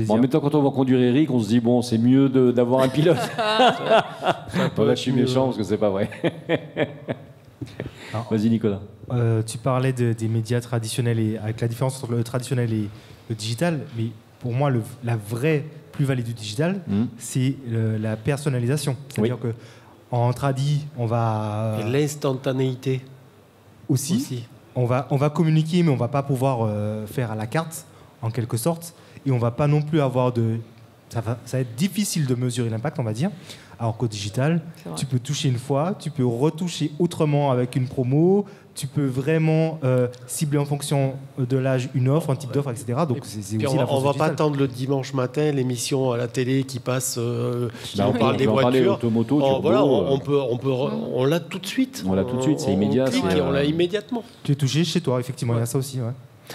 Speaker 1: En même temps, quand on va conduire Eric, on se dit, bon, c'est mieux d'avoir un pilote. Voilà, je suis méchant parce que c'est pas vrai. Vas-y, Nicolas.
Speaker 4: Tu parlais des médias traditionnels, et avec la différence entre le traditionnel et le digital, mais pour moi, la vraie plus-value du digital, c'est la personnalisation. C'est-à-dire que en tradi, on va...
Speaker 3: Et l'instantanéité.
Speaker 4: Aussi. On va communiquer, mais on ne va pas pouvoir faire à la carte, en quelque sorte. Et on ne va pas non plus avoir ça va être difficile de mesurer l'impact, on va dire. Alors qu'au digital, tu peux toucher une fois, tu peux retoucher autrement avec une promo, tu peux vraiment cibler en fonction de l'âge une offre, un type d'offre, etc. Donc c'est aussi la force
Speaker 3: on ne va
Speaker 4: du
Speaker 3: pas
Speaker 4: digital.
Speaker 3: attendre le dimanche matin l'émission à la télé qui passe,
Speaker 1: on
Speaker 3: parle des voitures.
Speaker 1: Automoto,
Speaker 3: on l'a tout de suite.
Speaker 1: On l'a tout de suite, c'est immédiat.
Speaker 3: On clique et on l'a immédiatement.
Speaker 4: Tu es touché chez toi, effectivement, il y a ça aussi. Ouais.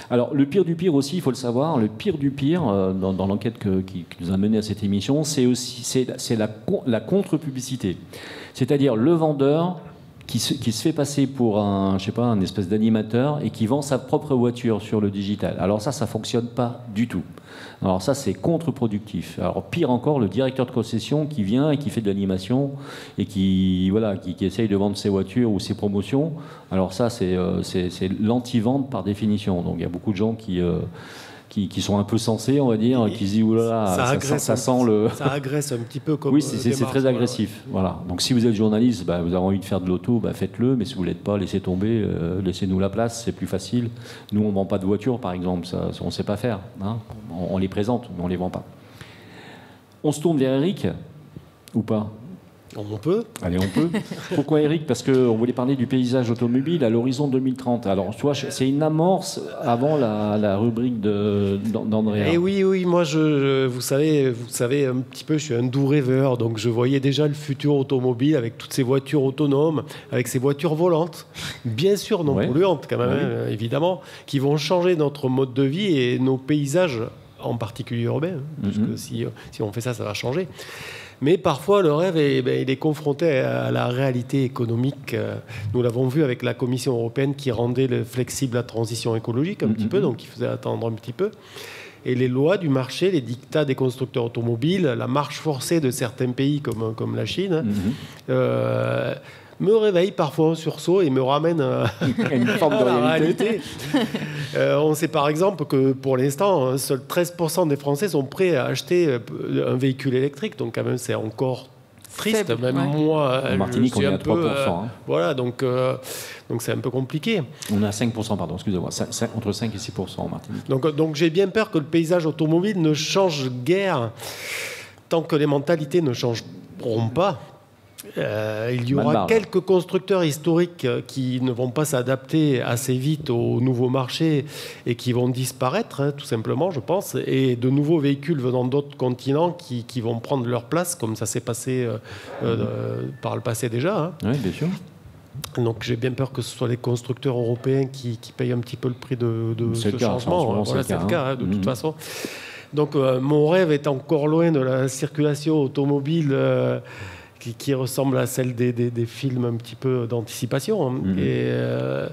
Speaker 1: Alors, le pire du pire aussi, il faut le savoir, le pire du pire, dans l'enquête qui nous a mené à cette émission, c'est la contre-publicité. C'est-à-dire le vendeur qui se fait passer pour un espèce d'animateur et qui vend sa propre voiture sur le digital. Alors ça fonctionne pas du tout. Alors ça, c'est contre-productif. Alors pire encore, le directeur de concession qui vient et qui fait de l'animation et qui essaye de vendre ses voitures ou ses promotions. Alors ça, c'est l'anti-vente par définition. Donc il y a beaucoup de gens qui sont un peu sensés, on va dire, qui se disent oulala, ça sent le...
Speaker 3: Ça agresse un petit peu comme...
Speaker 1: Oui, c'est très agressif. Voilà. Donc si vous êtes journaliste, vous avez envie de faire de l'auto, faites-le, mais si vous ne l'êtes pas, laissez tomber, laissez-nous la place, c'est plus facile. Nous, on ne vend pas de voitures, par exemple, ça, on ne sait pas faire. Hein. On les présente, mais on ne les vend pas. On se tourne vers Eric, ou pas ?
Speaker 3: On peut.
Speaker 1: Allez, on peut. Pourquoi Eric ? Parce qu'on voulait parler du paysage automobile à l'horizon 2030. Alors, tu vois, c'est une amorce avant la rubrique d'Andrea.
Speaker 3: Et oui, moi, vous savez un petit peu, je suis un doux rêveur, donc je voyais déjà le futur automobile avec toutes ces voitures autonomes, avec ces voitures volantes, bien sûr non polluantes quand même, évidemment, qui vont changer notre mode de vie et nos paysages, en particulier urbains, puisque si on fait ça, ça va changer. Mais parfois, le rêve, il est confronté à la réalité économique. Nous l'avons vu avec la Commission européenne qui rendait flexible la transition écologique un petit peu, donc il faisait attendre un petit peu. Et les lois du marché, les dictats des constructeurs automobiles, la marche forcée de certains pays comme la Chine, me réveille parfois en sursaut et me ramène à
Speaker 1: une forme de
Speaker 3: réalité. On sait par exemple que pour l'instant, seuls 13% des Français sont prêts à acheter un véhicule électrique. Donc quand même, c'est encore triste.
Speaker 2: Faible,
Speaker 3: même moi,
Speaker 1: en Martinique, on est à 3%.
Speaker 3: Voilà, donc c'est un peu compliqué.
Speaker 1: On est à 5%, pardon, excusez-moi. Entre 5 et 6% en Martinique.
Speaker 3: Donc j'ai bien peur que le paysage automobile ne change guère tant que les mentalités ne changeront pas. Il y aura quelques constructeurs historiques qui ne vont pas s'adapter assez vite au nouveau marché et qui vont disparaître, tout simplement, je pense, et de nouveaux véhicules venant d'autres continents qui vont prendre leur place, comme ça s'est passé par le passé déjà.
Speaker 1: Oui, bien sûr.
Speaker 3: Donc j'ai bien peur que ce soit les constructeurs européens qui payent un petit peu le prix de ce changement. Voilà, c'est le cas, de toute façon. Donc mon rêve est encore loin de la circulation automobile qui ressemble à celle des films un petit peu d'anticipation. Hein.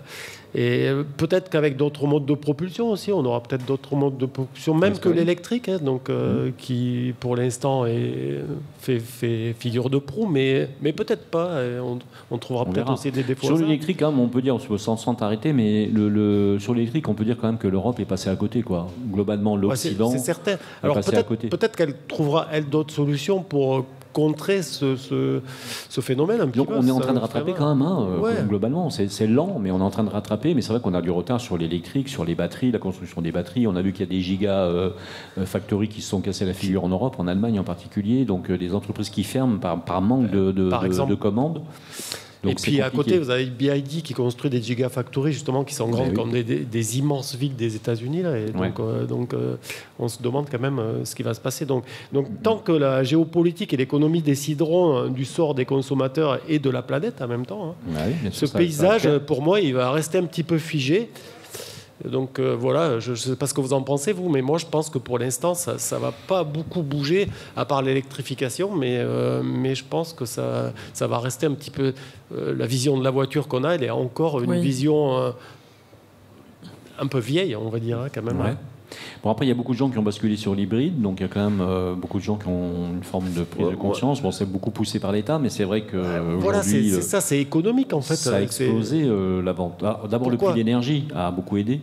Speaker 3: Et peut-être qu'avec d'autres modes de propulsion aussi, on aura peut-être d'autres modes de propulsion, même que l'électrique, hein, donc, qui pour l'instant fait figure de proue, mais peut-être pas. On trouvera peut-être aussi des défauts.
Speaker 1: Sur l'électrique, hein, on peut dire, sans t'arrêter, mais sur l'électrique, on peut dire quand même que l'Europe est passée à côté, quoi. Globalement, l'Occident
Speaker 3: c'est certain.
Speaker 1: est
Speaker 3: Alors
Speaker 1: passé à côté.
Speaker 3: Peut-être qu'elle trouvera, elle, d'autres solutions pour contrer ce phénomène un petit
Speaker 1: Donc
Speaker 3: peu.
Speaker 1: on est en train de rattraper quand même, hein,
Speaker 3: ouais.
Speaker 1: Globalement, c'est lent, mais on est en train de rattraper, mais c'est vrai qu'on a du retard sur l'électrique, sur les batteries, la construction des batteries. On a vu qu'il y a des gigafactories qui se sont cassées la figure en Europe, en Allemagne en particulier, donc des entreprises qui ferment par manque de commandes. Donc
Speaker 3: et puis à côté, vous avez BYD qui construit des gigafactories justement qui sont grandes comme des immenses villes des États-Unis. Là, et donc, on se demande quand même ce qui va se passer. Donc tant que la géopolitique et l'économie décideront du sort des consommateurs et de la planète en même temps, hein, ce paysage, pour moi, il va rester un petit peu figé. Donc voilà, je ne sais pas ce que vous en pensez, vous, mais moi je pense que pour l'instant, ça ne va pas beaucoup bouger, à part l'électrification, mais je pense que ça va rester un petit peu... la vision de la voiture qu'on a, elle est encore une vision un peu vieille, on va dire, hein, quand même.
Speaker 1: Ouais. Bon, après, il y a beaucoup de gens qui ont basculé sur l'hybride, donc il y a quand même beaucoup de gens qui ont une forme de prise de conscience. Bon, c'est beaucoup poussé par l'État, mais c'est vrai que
Speaker 3: voilà,
Speaker 1: aujourd'hui,
Speaker 3: c'est ça, c'est économique en fait.
Speaker 1: Ça a explosé la vente. D'abord, le prix de l'énergie a beaucoup aidé.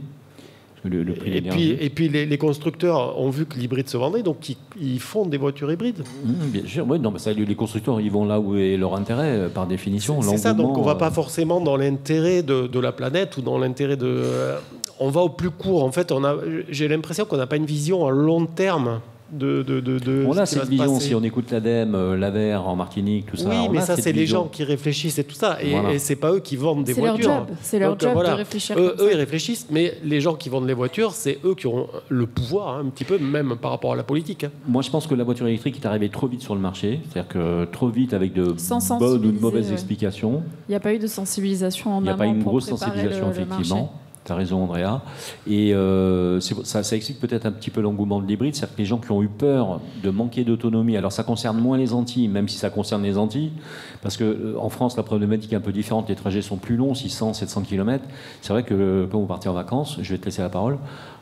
Speaker 1: Le prix de l'énergie.
Speaker 3: Et puis les constructeurs ont vu que l'hybride se vendait, donc ils font des voitures hybrides.
Speaker 1: Bien sûr, oui, non, mais ça, les constructeurs, ils vont là où est leur intérêt, par définition.
Speaker 3: C'est ça, donc on ne va pas forcément dans l'intérêt de la planète ou dans l'intérêt de... on va au plus court. En fait, j'ai l'impression qu'on n'a pas une vision à long terme
Speaker 1: on a cette vision, si on écoute l'ADEME, l'AVER en Martinique, tout ça.
Speaker 3: Oui, mais ça, c'est les gens qui réfléchissent et tout ça. Et c'est pas eux qui vendent des voitures.
Speaker 5: C'est leur job de réfléchir.
Speaker 3: Eux, ils réfléchissent, mais les gens qui vendent les voitures, c'est eux qui ont le pouvoir, hein, un petit peu, même par rapport à la politique. Hein.
Speaker 1: Moi, je pense que la voiture électrique est arrivée trop vite sur le marché. C'est-à-dire que trop vite avec de bonnes ou de mauvaises explications.
Speaker 5: Il n'y a pas eu de sensibilisation en amont.
Speaker 1: Il n'y a pas eu une grosse
Speaker 5: préparer
Speaker 1: sensibilisation, effectivement. Tu as raison, Andrea. Et ça explique peut-être un petit peu l'engouement de l'hybride. C'est-à-dire que les gens qui ont eu peur de manquer d'autonomie, alors ça concerne moins les Antilles, même si ça concerne les Antilles, parce qu'en France, la problématique est un peu différente. Les trajets sont plus longs, 600, 700 km. C'est vrai que quand vous partez en vacances, je vais te laisser la parole,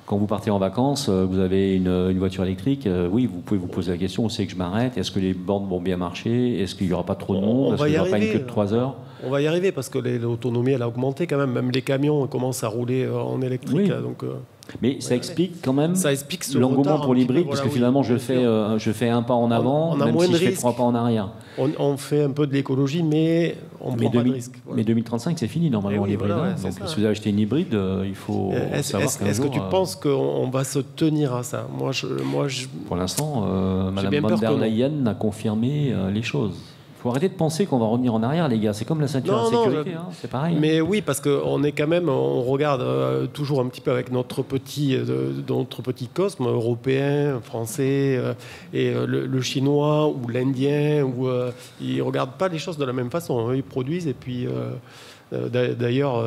Speaker 1: quand vous partez en vacances, vous avez une voiture électrique, oui, vous pouvez vous poser la question, où c'est que je m'arrête? Est-ce que les bornes vont bien marcher? Est-ce qu'il n'y aura pas trop de monde? Est-ce qu'il n'y aura pas une queue de 3 heures?
Speaker 3: On va y arriver parce que l'autonomie, elle a augmenté quand même. Même les camions commencent à rouler en électrique.
Speaker 1: Oui.
Speaker 3: Donc,
Speaker 1: mais ça explique quand même
Speaker 3: l'engouement
Speaker 1: pour l'hybride, parce que finalement, je fais un pas en avant, même si je fais 3 pas en arrière.
Speaker 3: On fait un peu de l'écologie, mais on prend pas de risque.
Speaker 1: Voilà. Mais 2035, c'est fini normalement l'hybride.
Speaker 3: Voilà,
Speaker 1: donc si vous avez acheté une hybride, il faut savoir qu'un
Speaker 3: Est-ce
Speaker 1: jour...
Speaker 3: que tu penses qu'on va se tenir à ça? Moi,
Speaker 1: Pour l'instant, Mme von der Leyen a confirmé les choses. Il faut arrêter de penser qu'on va revenir en arrière, les gars. C'est comme la ceinture de sécurité, c'est pareil.
Speaker 3: Mais oui, parce qu'on est quand même, on regarde toujours un petit peu avec notre petit cosme européen, français, et le chinois ou l'indien, où ils ne regardent pas les choses de la même façon. Ils produisent, et puis d'ailleurs,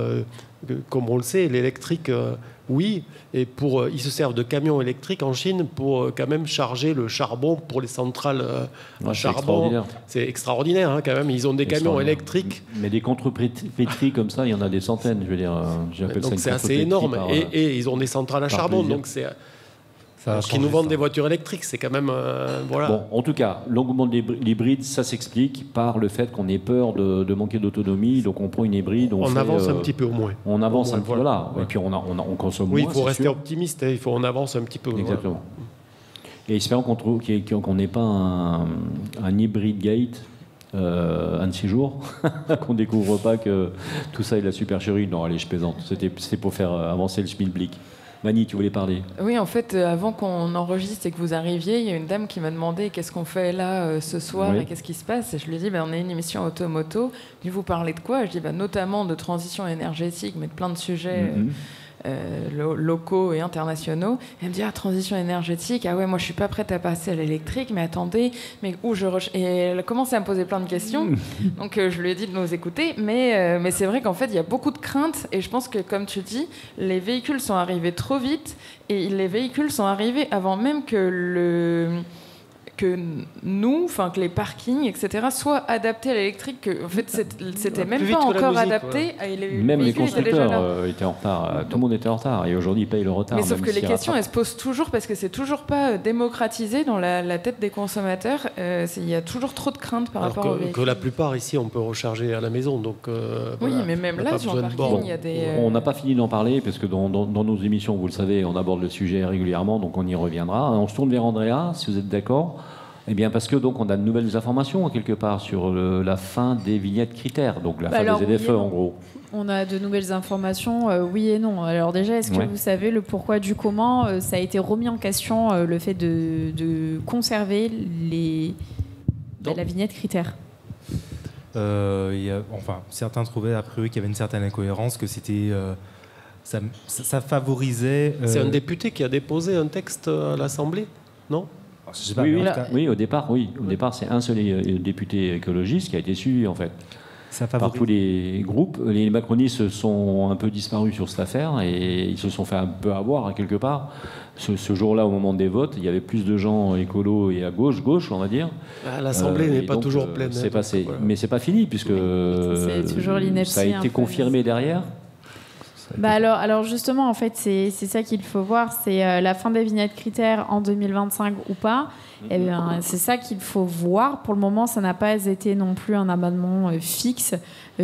Speaker 3: comme on le sait, l'électrique... oui, et ils se servent de camions électriques en Chine pour quand même charger le charbon pour les centrales à charbon. C'est extraordinaire, hein, quand même. Ils ont des camions électriques.
Speaker 1: Mais des contrepétries comme ça, il y en a des centaines. Je veux dire,
Speaker 3: donc c'est assez énorme. Et ils ont des centrales à charbon, donc c'est... qui nous vendent des voitures électriques, c'est quand même... voilà.
Speaker 1: Bon, en tout cas, l'engouement de l'hybride, ça s'explique par le fait qu'on ait peur de manquer d'autonomie, donc on prend une hybride...
Speaker 3: On avance un petit peu au moins.
Speaker 1: On avance un petit peu, voilà. Et puis on consomme moins,
Speaker 3: oui, il faut rester optimiste, hein, on avance un petit peu.
Speaker 1: Exactement. Voilà. Et espérons qu'on n'ait pas un hybride gate un de ces jours, qu'on ne découvre pas que tout ça est de la supercherie. Non, allez, je plaisante. C'était pour faire avancer le schmilblick. Mani, tu voulais parler?
Speaker 2: Oui, en fait, avant qu'on enregistre et que vous arriviez, il y a une dame qui m'a demandé qu'est-ce qu'on fait là ce soir et qu'est-ce qui se passe. Et je lui ai dit, on est une émission automoto. Il dit, vous parlez de quoi? Je dis, notamment de transition énergétique, mais de plein de sujets locaux et internationaux. Elle me dit, transition énergétique, ah ouais, moi je suis pas prête à passer à l'électrique, mais attendez, mais où je... Et elle a commencé à me poser plein de questions, donc je lui ai dit de nous écouter, mais c'est vrai qu'en fait il y a beaucoup de craintes, et je pense que comme tu dis, les véhicules sont arrivés trop vite, et les véhicules sont arrivés avant même que que nous, que les parkings, etc., soient adaptés à l'électrique. En fait, c'était même pas encore adapté.
Speaker 1: Même les constructeurs étaient en retard. Tout le monde était en retard. Et aujourd'hui, ils payent le retard.
Speaker 2: Mais sauf que les questions, elles se posent toujours parce que c'est toujours pas démocratisé dans la tête des consommateurs. Il y a toujours trop de craintes par rapport aux véhicules.
Speaker 3: Que la plupart ici, on peut recharger à la maison. Donc,
Speaker 2: oui, mais même là, sur le parking, il y a des...
Speaker 1: On n'a pas fini d'en parler parce que dans nos émissions, vous le savez, on aborde le sujet régulièrement, donc on y reviendra. On se tourne vers Andrea, si vous êtes d'accord. Eh bien, parce que donc on a de nouvelles informations quelque part sur la fin des vignettes critères, donc la fin des ZFE en gros.
Speaker 5: On a de nouvelles informations, oui et non. Alors déjà, est-ce que vous savez le pourquoi du comment ça a été remis en question le fait de conserver la vignette critère?
Speaker 4: Certains trouvaient a priori qu'il y avait une certaine incohérence, que c'était ça favorisait.
Speaker 3: C'est un député qui a déposé un texte à l'Assemblée, non?
Speaker 1: Oui, au départ, oui. Au départ, c'est un seul député écologiste qui a été suivi, en fait. Par tous les groupes. Les macronistes sont un peu disparus sur cette affaire et ils se sont fait un peu avoir, quelque part. Ce jour-là, au moment des votes, il y avait plus de gens écolos et à gauche, on va dire.
Speaker 3: L'Assemblée n'est pas toujours pleine.
Speaker 1: C'est passé. Voilà. Mais c'est pas fini, puisque ça a été confirmé derrière.
Speaker 5: Alors justement, en fait, c'est ça qu'il faut voir, c'est la fin des vignettes critères en 2025 ou pas. Eh bien, c'est ça qu'il faut voir. Pour le moment, ça n'a pas été non plus un amendement fixe.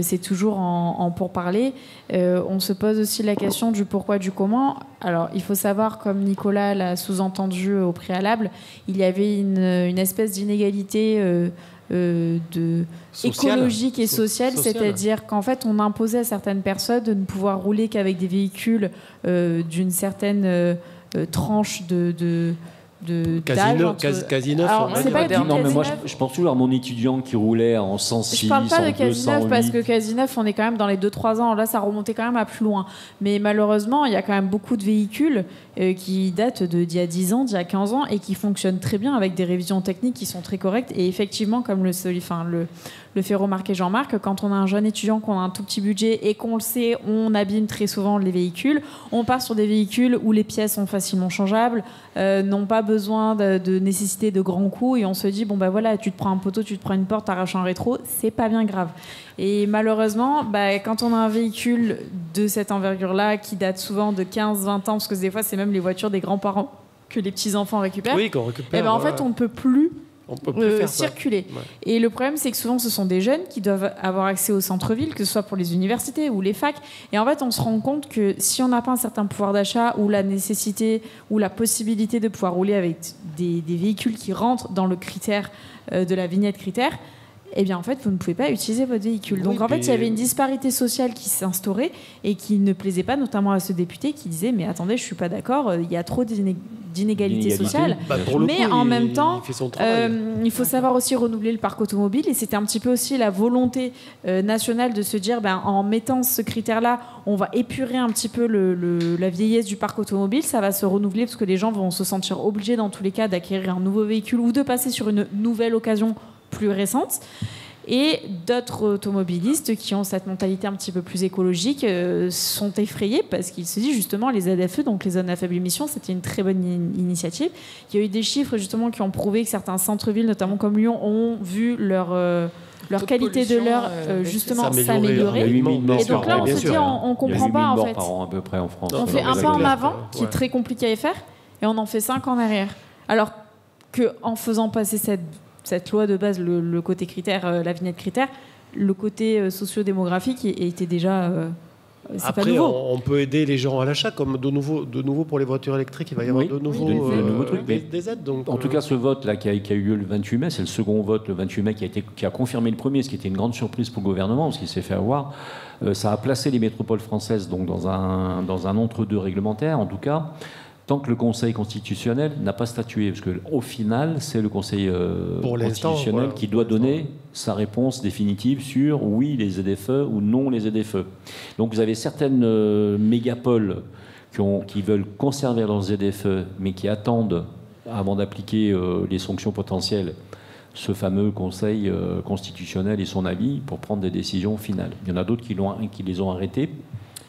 Speaker 5: C'est toujours en pourparlers. On se pose aussi la question du pourquoi, du comment. Alors, il faut savoir, comme Nicolas l'a sous-entendu au préalable, il y avait une espèce d'inégalité écologique et sociale, c'est-à-dire qu'en fait on imposait à certaines personnes de ne pouvoir rouler qu'avec des véhicules d'une certaine tranche
Speaker 3: quasi neuf.
Speaker 1: Non, mais moi je pense toujours à mon étudiant qui roulait en 106,
Speaker 5: je parle pas
Speaker 1: en
Speaker 5: de quasi neuf parce que quasi neuf on est quand même dans les 2-3 ans, là ça remontait quand même à plus loin, mais malheureusement il y a quand même beaucoup de véhicules qui datent d'il y a 10 ans, d'il y a 15 ans et qui fonctionnent très bien avec des révisions techniques qui sont très correctes. Et effectivement, comme le fait remarquer Jean-Marc, quand on a un jeune étudiant, qu'on a un tout petit budget et qu'on le sait, on abîme très souvent les véhicules. On part sur des véhicules où les pièces sont facilement changeables, n'ont pas besoin de nécessiter de grands coûts, et on se dit, voilà, tu te prends un poteau, tu te prends une porte, t'arraches un rétro, c'est pas bien grave. Et malheureusement, quand on a un véhicule de cette envergure-là, qui date souvent de 15-20 ans, parce que des fois c'est même les voitures des grands-parents que les petits-enfants récupèrent,
Speaker 3: qu'on récupère,
Speaker 5: en fait on ne peut plus
Speaker 3: faire
Speaker 5: circuler. Et le problème, c'est que souvent, ce sont des jeunes qui doivent avoir accès au centre-ville, que ce soit pour les universités ou les facs. Et en fait, on se rend compte que si on n'a pas un certain pouvoir d'achat ou la nécessité ou la possibilité de pouvoir rouler avec des véhicules qui rentrent dans le critère de la vignette critère, eh bien, en fait, vous ne pouvez pas utiliser votre véhicule. Donc, en fait, il y avait une disparité sociale qui s'instaurait et qui ne plaisait pas, notamment à ce député qui disait « Mais attendez, je ne suis pas d'accord, il y a trop d'inégalités sociales. » Mais en même temps, il faut savoir aussi renouveler le parc automobile. Et c'était un petit peu aussi la volonté nationale de se dire en mettant ce critère-là, on va épurer un petit peu la vieillesse du parc automobile. Ça va se renouveler parce que les gens vont se sentir obligés, dans tous les cas, d'acquérir un nouveau véhicule ou de passer sur une nouvelle occasion plus récente. Et d'autres automobilistes qui ont cette mentalité un petit peu plus écologique sont effrayés parce qu'ils se disent justement les ZFE, donc les zones à faible émission, c'était une très bonne initiative. Il y a eu des chiffres justement qui ont prouvé que certains centres-villes, notamment comme Lyon, ont vu leur qualité de l'air justement s'améliorer. Et donc là, on se dit, on comprend pas en fait.
Speaker 1: Par an, à peu près en France.
Speaker 5: On fait un pas en avant qui est très compliqué à faire et on en fait 5 en arrière. Alors qu'en faisant passer cette loi de base, le côté critère, la vignette critère, le côté socio-démographique était déjà...
Speaker 3: Après, on peut aider les gens à l'achat, comme de nouveau pour les voitures électriques, il va y avoir de nouveaux trucs, des aides. Donc,
Speaker 1: en tout cas, ce vote-là qui a eu lieu le 28 mai, c'est le second vote le 28 mai qui a confirmé le premier, ce qui était une grande surprise pour le gouvernement, parce qu'il s'est fait avoir. Ça a placé les métropoles françaises donc, dans un entre-deux réglementaire, en tout cas, tant que le Conseil constitutionnel n'a pas statué, parce qu'au final, c'est le Conseil constitutionnel qui doit donner sa réponse définitive sur oui les ZFE ou non les ZFE. Donc vous avez certaines mégapoles qui veulent conserver leurs ZFE, mais qui attendent, avant d'appliquer les sanctions potentielles, ce fameux Conseil constitutionnel et son avis pour prendre des décisions finales. Il y en a d'autres qui les ont arrêtées,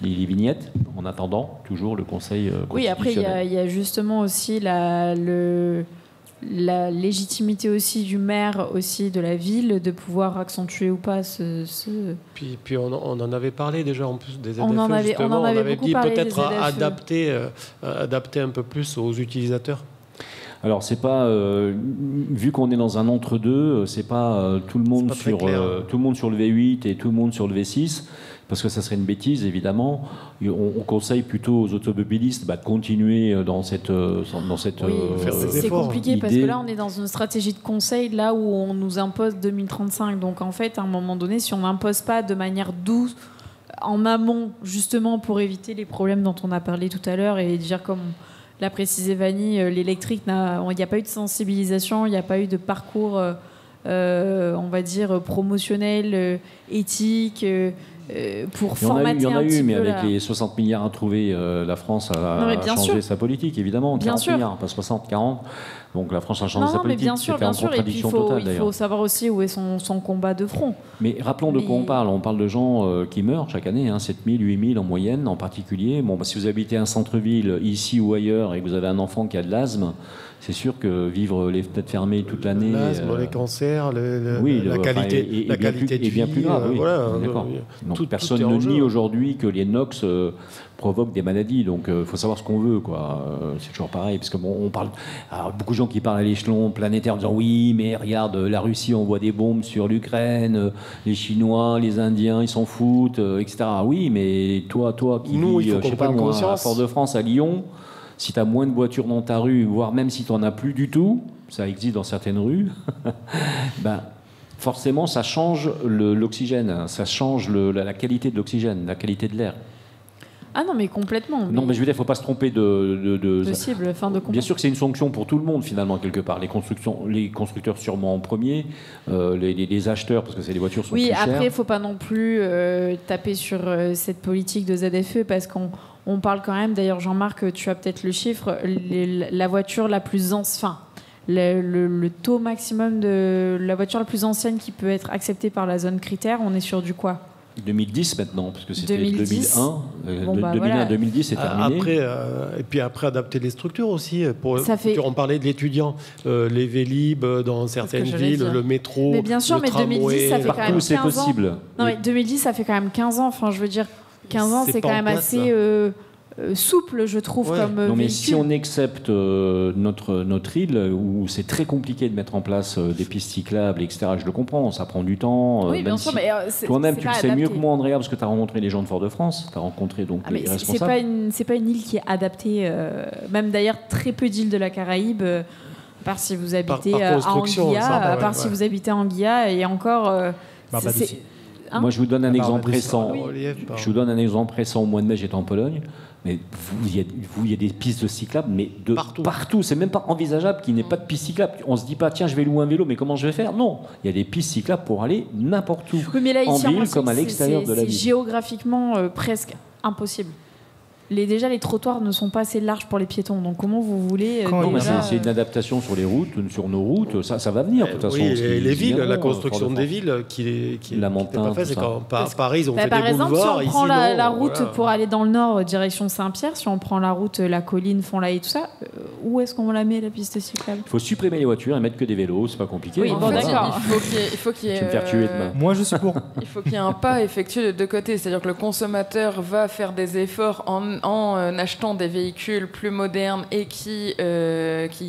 Speaker 1: les vignettes, en attendant toujours le Conseil constitutionnel.
Speaker 5: Oui, après, il y a justement aussi la légitimité aussi du maire, aussi de la ville, de pouvoir accentuer ou pas
Speaker 3: Puis on en avait parlé déjà en plus des ZFE,
Speaker 5: on en avait
Speaker 3: dit
Speaker 5: parlé
Speaker 3: peut-être
Speaker 5: des
Speaker 3: adapter un peu plus aux utilisateurs.
Speaker 1: Alors c'est pas vu qu'on est dans un entre-deux, c'est pas tout le monde sur le V8 et tout le monde sur le V6. Parce que ça serait une bêtise, évidemment. On conseille plutôt aux automobilistes de continuer dans cette
Speaker 5: c'est compliqué parce que là, on est dans une stratégie de conseil là où on nous impose 2035. Donc en fait, à un moment donné, si on n'impose pas de manière douce, en amont, justement pour éviter les problèmes dont on a parlé tout à l'heure et dire comme l'a précisé Vanny, l'électrique, il n'y a pas eu de sensibilisation, il n'y a pas eu de parcours, on va dire, promotionnel, éthique... pour formater un petit peu. Il y en a eu,
Speaker 1: mais avec les 60 milliards à trouver, la France a changé sa politique, évidemment. 40 milliards, pas 60, 40. Donc la France a changé sa politique.
Speaker 5: Mais bien sûr. Et puis il faut savoir aussi où est son combat de front.
Speaker 1: Mais rappelons de quoi on parle. On parle de gens qui meurent chaque année, 7 000, 8 000 en moyenne, en particulier. Bon, si vous habitez un centre-ville, ici ou ailleurs, et que vous avez un enfant qui a de l'asthme, c'est sûr que vivre les fenêtres fermées toute l'année...
Speaker 3: L'asthme, les cancers, la qualité de vie...
Speaker 1: bien plus grave, oui. D'accord. Donc personne ne nie aujourd'hui que les NOx provoquent des maladies. Donc il faut savoir ce qu'on veut, quoi. C'est toujours pareil. Parce que on parle... Alors, beaucoup de gens qui parlent à l'échelon planétaire en disant « Oui, mais regarde, la Russie envoie des bombes sur l'Ukraine, les Chinois, les Indiens, ils s'en foutent, etc. » Oui, mais toi qui vis, je sais pas moi, à Fort-de-France, à Lyon... Si tu as moins de voitures dans ta rue, voire même si tu n'en as plus du tout, ça existe dans certaines rues, forcément ça change l'oxygène, ça change la qualité de l'oxygène, la qualité de l'air.
Speaker 5: Ah non, mais complètement.
Speaker 1: Non, mais je veux dire, il ne faut pas se tromper de
Speaker 5: cible.
Speaker 1: Bien sûr que c'est une sanction pour tout le monde, finalement, quelque part. Les constructeurs sûrement en premier, les acheteurs, parce que c'est des voitures sont plus chères.
Speaker 5: Oui, après, il ne faut pas non plus taper sur cette politique de ZFE, parce qu'on parle quand même, d'ailleurs, Jean-Marc, tu as peut-être le chiffre, la voiture la plus ancienne... Le taux maximum de la voiture la plus ancienne qui peut être acceptée par la zone critère, on est sur du quoi ?
Speaker 1: 2010 maintenant, parce que c'était
Speaker 5: 2010.
Speaker 1: 2001. 2001 2010, c'est terminé.
Speaker 3: Et puis après, adapter les structures aussi. On parlait de l'étudiant, les Vélib dans certaines villes, le métro.
Speaker 5: Mais bien sûr,
Speaker 3: le tramway,
Speaker 5: 2010, ça fait quand même 15 ans.
Speaker 1: Possible.
Speaker 5: Non, mais 2010, ça fait quand même 15 ans. Enfin, je veux dire, 15 ans, c'est quand même assez souple, je trouve, comme
Speaker 1: non, mais
Speaker 5: véhicule.
Speaker 1: si on accepte notre île, où c'est très compliqué de mettre en place des pistes cyclables, etc., je le comprends, ça prend du temps.
Speaker 5: Oui, bien sûr, mais
Speaker 1: toi-même, tu le sais mieux que moi, Andrea, parce que tu as rencontré les gens de Fort-de-France, tu as rencontré donc les responsables.
Speaker 5: C'est pas une île qui est adaptée, même d'ailleurs très peu d'îles de la Caraïbe, à part si vous habitez à Anguilla, si vous habitez à Anguilla, et encore...
Speaker 1: Moi, je vous donne un exemple récent. Je vous donne un exemple récent. Au mois de mai, j'étais en Pologne. Mais il y a des pistes de cyclables, mais de partout. C'est même pas envisageable qu'il n'y ait pas de piste cyclable. On se dit pas, tiens, je vais louer un vélo, mais comment je vais faire ? Non, il y a des pistes cyclables pour aller n'importe où.
Speaker 5: Oui, mais là,
Speaker 1: en ville comme à l'extérieur de la ville.
Speaker 5: C'est géographiquement presque impossible. Déjà, les trottoirs ne sont pas assez larges pour les piétons. Donc, comment vous voulez...
Speaker 1: c'est une adaptation sur les routes, sur nos routes. Ça va venir, de toute façon.
Speaker 3: Oui, les villes, la construction des villes qui
Speaker 1: la montagne,
Speaker 3: pas fait. C'est quand Paris, ils ont fait des boulevards.
Speaker 5: Par exemple, si on prend la route pour aller dans le nord, direction Saint-Pierre, si on prend la route, la colline, Font-la et tout ça, où est-ce qu'on la met, la piste cyclable ?
Speaker 1: Il faut supprimer les voitures et mettre que des vélos. C'est pas compliqué.
Speaker 5: Oui, bon, d'accord.
Speaker 2: Il faut qu'il y ait...
Speaker 1: Tu vas me faire tuer demain.
Speaker 4: Moi, je suis pour.
Speaker 2: Il faut qu'il y ait un pas effectué de deux côtés. C'est-à-dire que le consommateur va faire des efforts en achetant des véhicules plus modernes et qui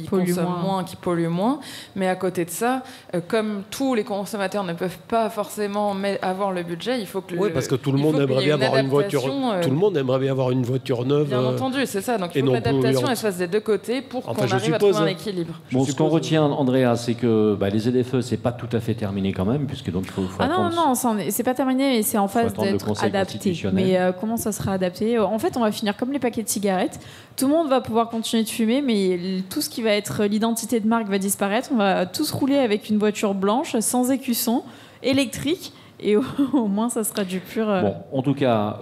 Speaker 2: consomment moins, qui polluent moins. Mais à côté de ça, comme tous les consommateurs ne peuvent pas forcément avoir le budget, il faut que...
Speaker 3: Oui, parce que tout le monde aimerait bien avoir une voiture... Tout le monde aimerait bien avoir une voiture neuve.
Speaker 2: Bien entendu, c'est ça. Donc il faut que l'adaptation se fasse des deux côtés pour qu'on arrive à trouver un équilibre.
Speaker 1: Bon, ce qu'on retient, Andrea, c'est que les ZFE, c'est pas tout à fait terminé quand même, puisque donc il faut attendre...
Speaker 5: Non, c'est pas terminé, mais c'est en phase d'être adapté. Mais comment ça sera adapté ? En fait, on va finir comme les paquets de cigarettes. Tout le monde va pouvoir continuer de fumer, mais tout ce qui va être l'identité de marque va disparaître. On va tous rouler avec une voiture blanche, sans écusson, électrique, et au moins ça sera du pur.
Speaker 1: Bon, en tout cas,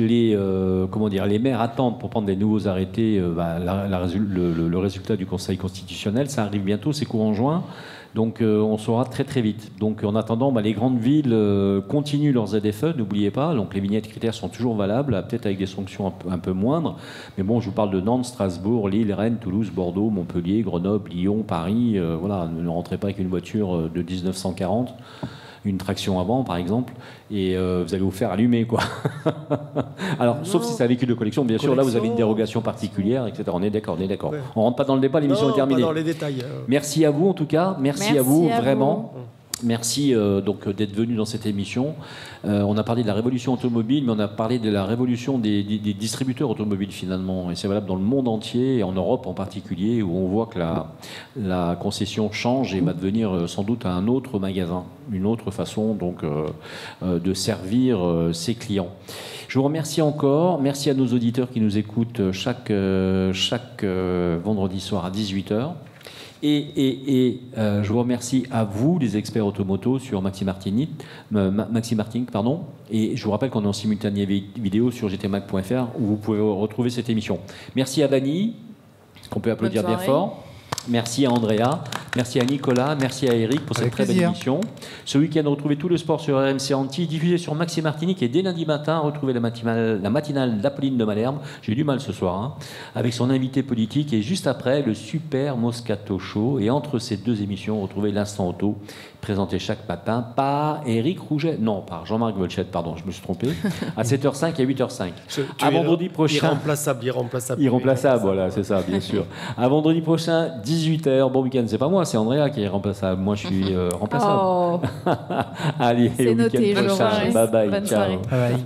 Speaker 1: les maires attendent pour prendre des nouveaux arrêtés le résultat du Conseil constitutionnel. Ça arrive bientôt, c'est courant juin. Donc on saura très très vite. Donc en attendant, les grandes villes continuent leurs ZFE, n'oubliez pas. Donc les vignettes critères sont toujours valables, peut-être avec des sanctions un peu moindres. Mais bon, je vous parle de Nantes, Strasbourg, Lille, Rennes, Toulouse, Bordeaux, Montpellier, Grenoble, Lyon, Paris. Voilà, ne rentrez pas avec une voiture de 1940. Une traction avant, par exemple, et vous allez vous faire allumer, quoi. Alors, sauf si c'est un véhicule de collection, bien sûr, là, vous avez une dérogation particulière, etc. On est d'accord. Ouais. On rentre pas dans le débat, l'émission est terminée.
Speaker 3: Pas dans les détails.
Speaker 1: Merci à vous, en tout cas. Merci à vous, vraiment. Merci donc d'être venu dans cette émission. On a parlé de la révolution automobile, mais on a parlé de la révolution des distributeurs automobiles finalement. Et c'est valable dans le monde entier, et en Europe en particulier, où on voit que la concession change et va devenir sans doute un autre magasin, une autre façon donc de servir ses clients. Je vous remercie encore. Merci à nos auditeurs qui nous écoutent chaque vendredi soir à 18h. Et je vous remercie à vous, les experts automoto sur Maxi Martinic, et je vous rappelle qu'on est en simultané vidéo sur gtmac.fr où vous pouvez retrouver cette émission. Merci à Vanny, qu'on peut applaudir bien fort. Merci à Andrea, merci à Nicolas, merci à Eric pour cette très belle émission. Ce week-end, retrouvez tout le sport sur RMC Antilles, diffusé sur Maxi Martinic, et dès lundi matin, retrouvez la matinale d'Apolline de Malherbe, j'ai du mal ce soir, avec son invité politique, et juste après, le Super Moscato Show. Et entre ces deux émissions, retrouvez l'Instant Auto, présenté chaque matin par Éric Rouget, non, par Jean-Marc Volchette, pardon, je me suis trompé, à 7h05 et 8h05. À vendredi prochain. Irremplaçable, voilà, c'est ça, bien sûr. À vendredi prochain, 18h. Bon week-end, c'est pas moi, c'est Andrea qui est remplaçable. Moi, je suis remplaçable.
Speaker 5: Oh.
Speaker 1: Allez,
Speaker 5: c'est
Speaker 1: au week-end
Speaker 5: noté,
Speaker 1: prochain. Bye bye.
Speaker 5: Bonne
Speaker 1: ciao.
Speaker 5: soirée.
Speaker 4: Bye bye.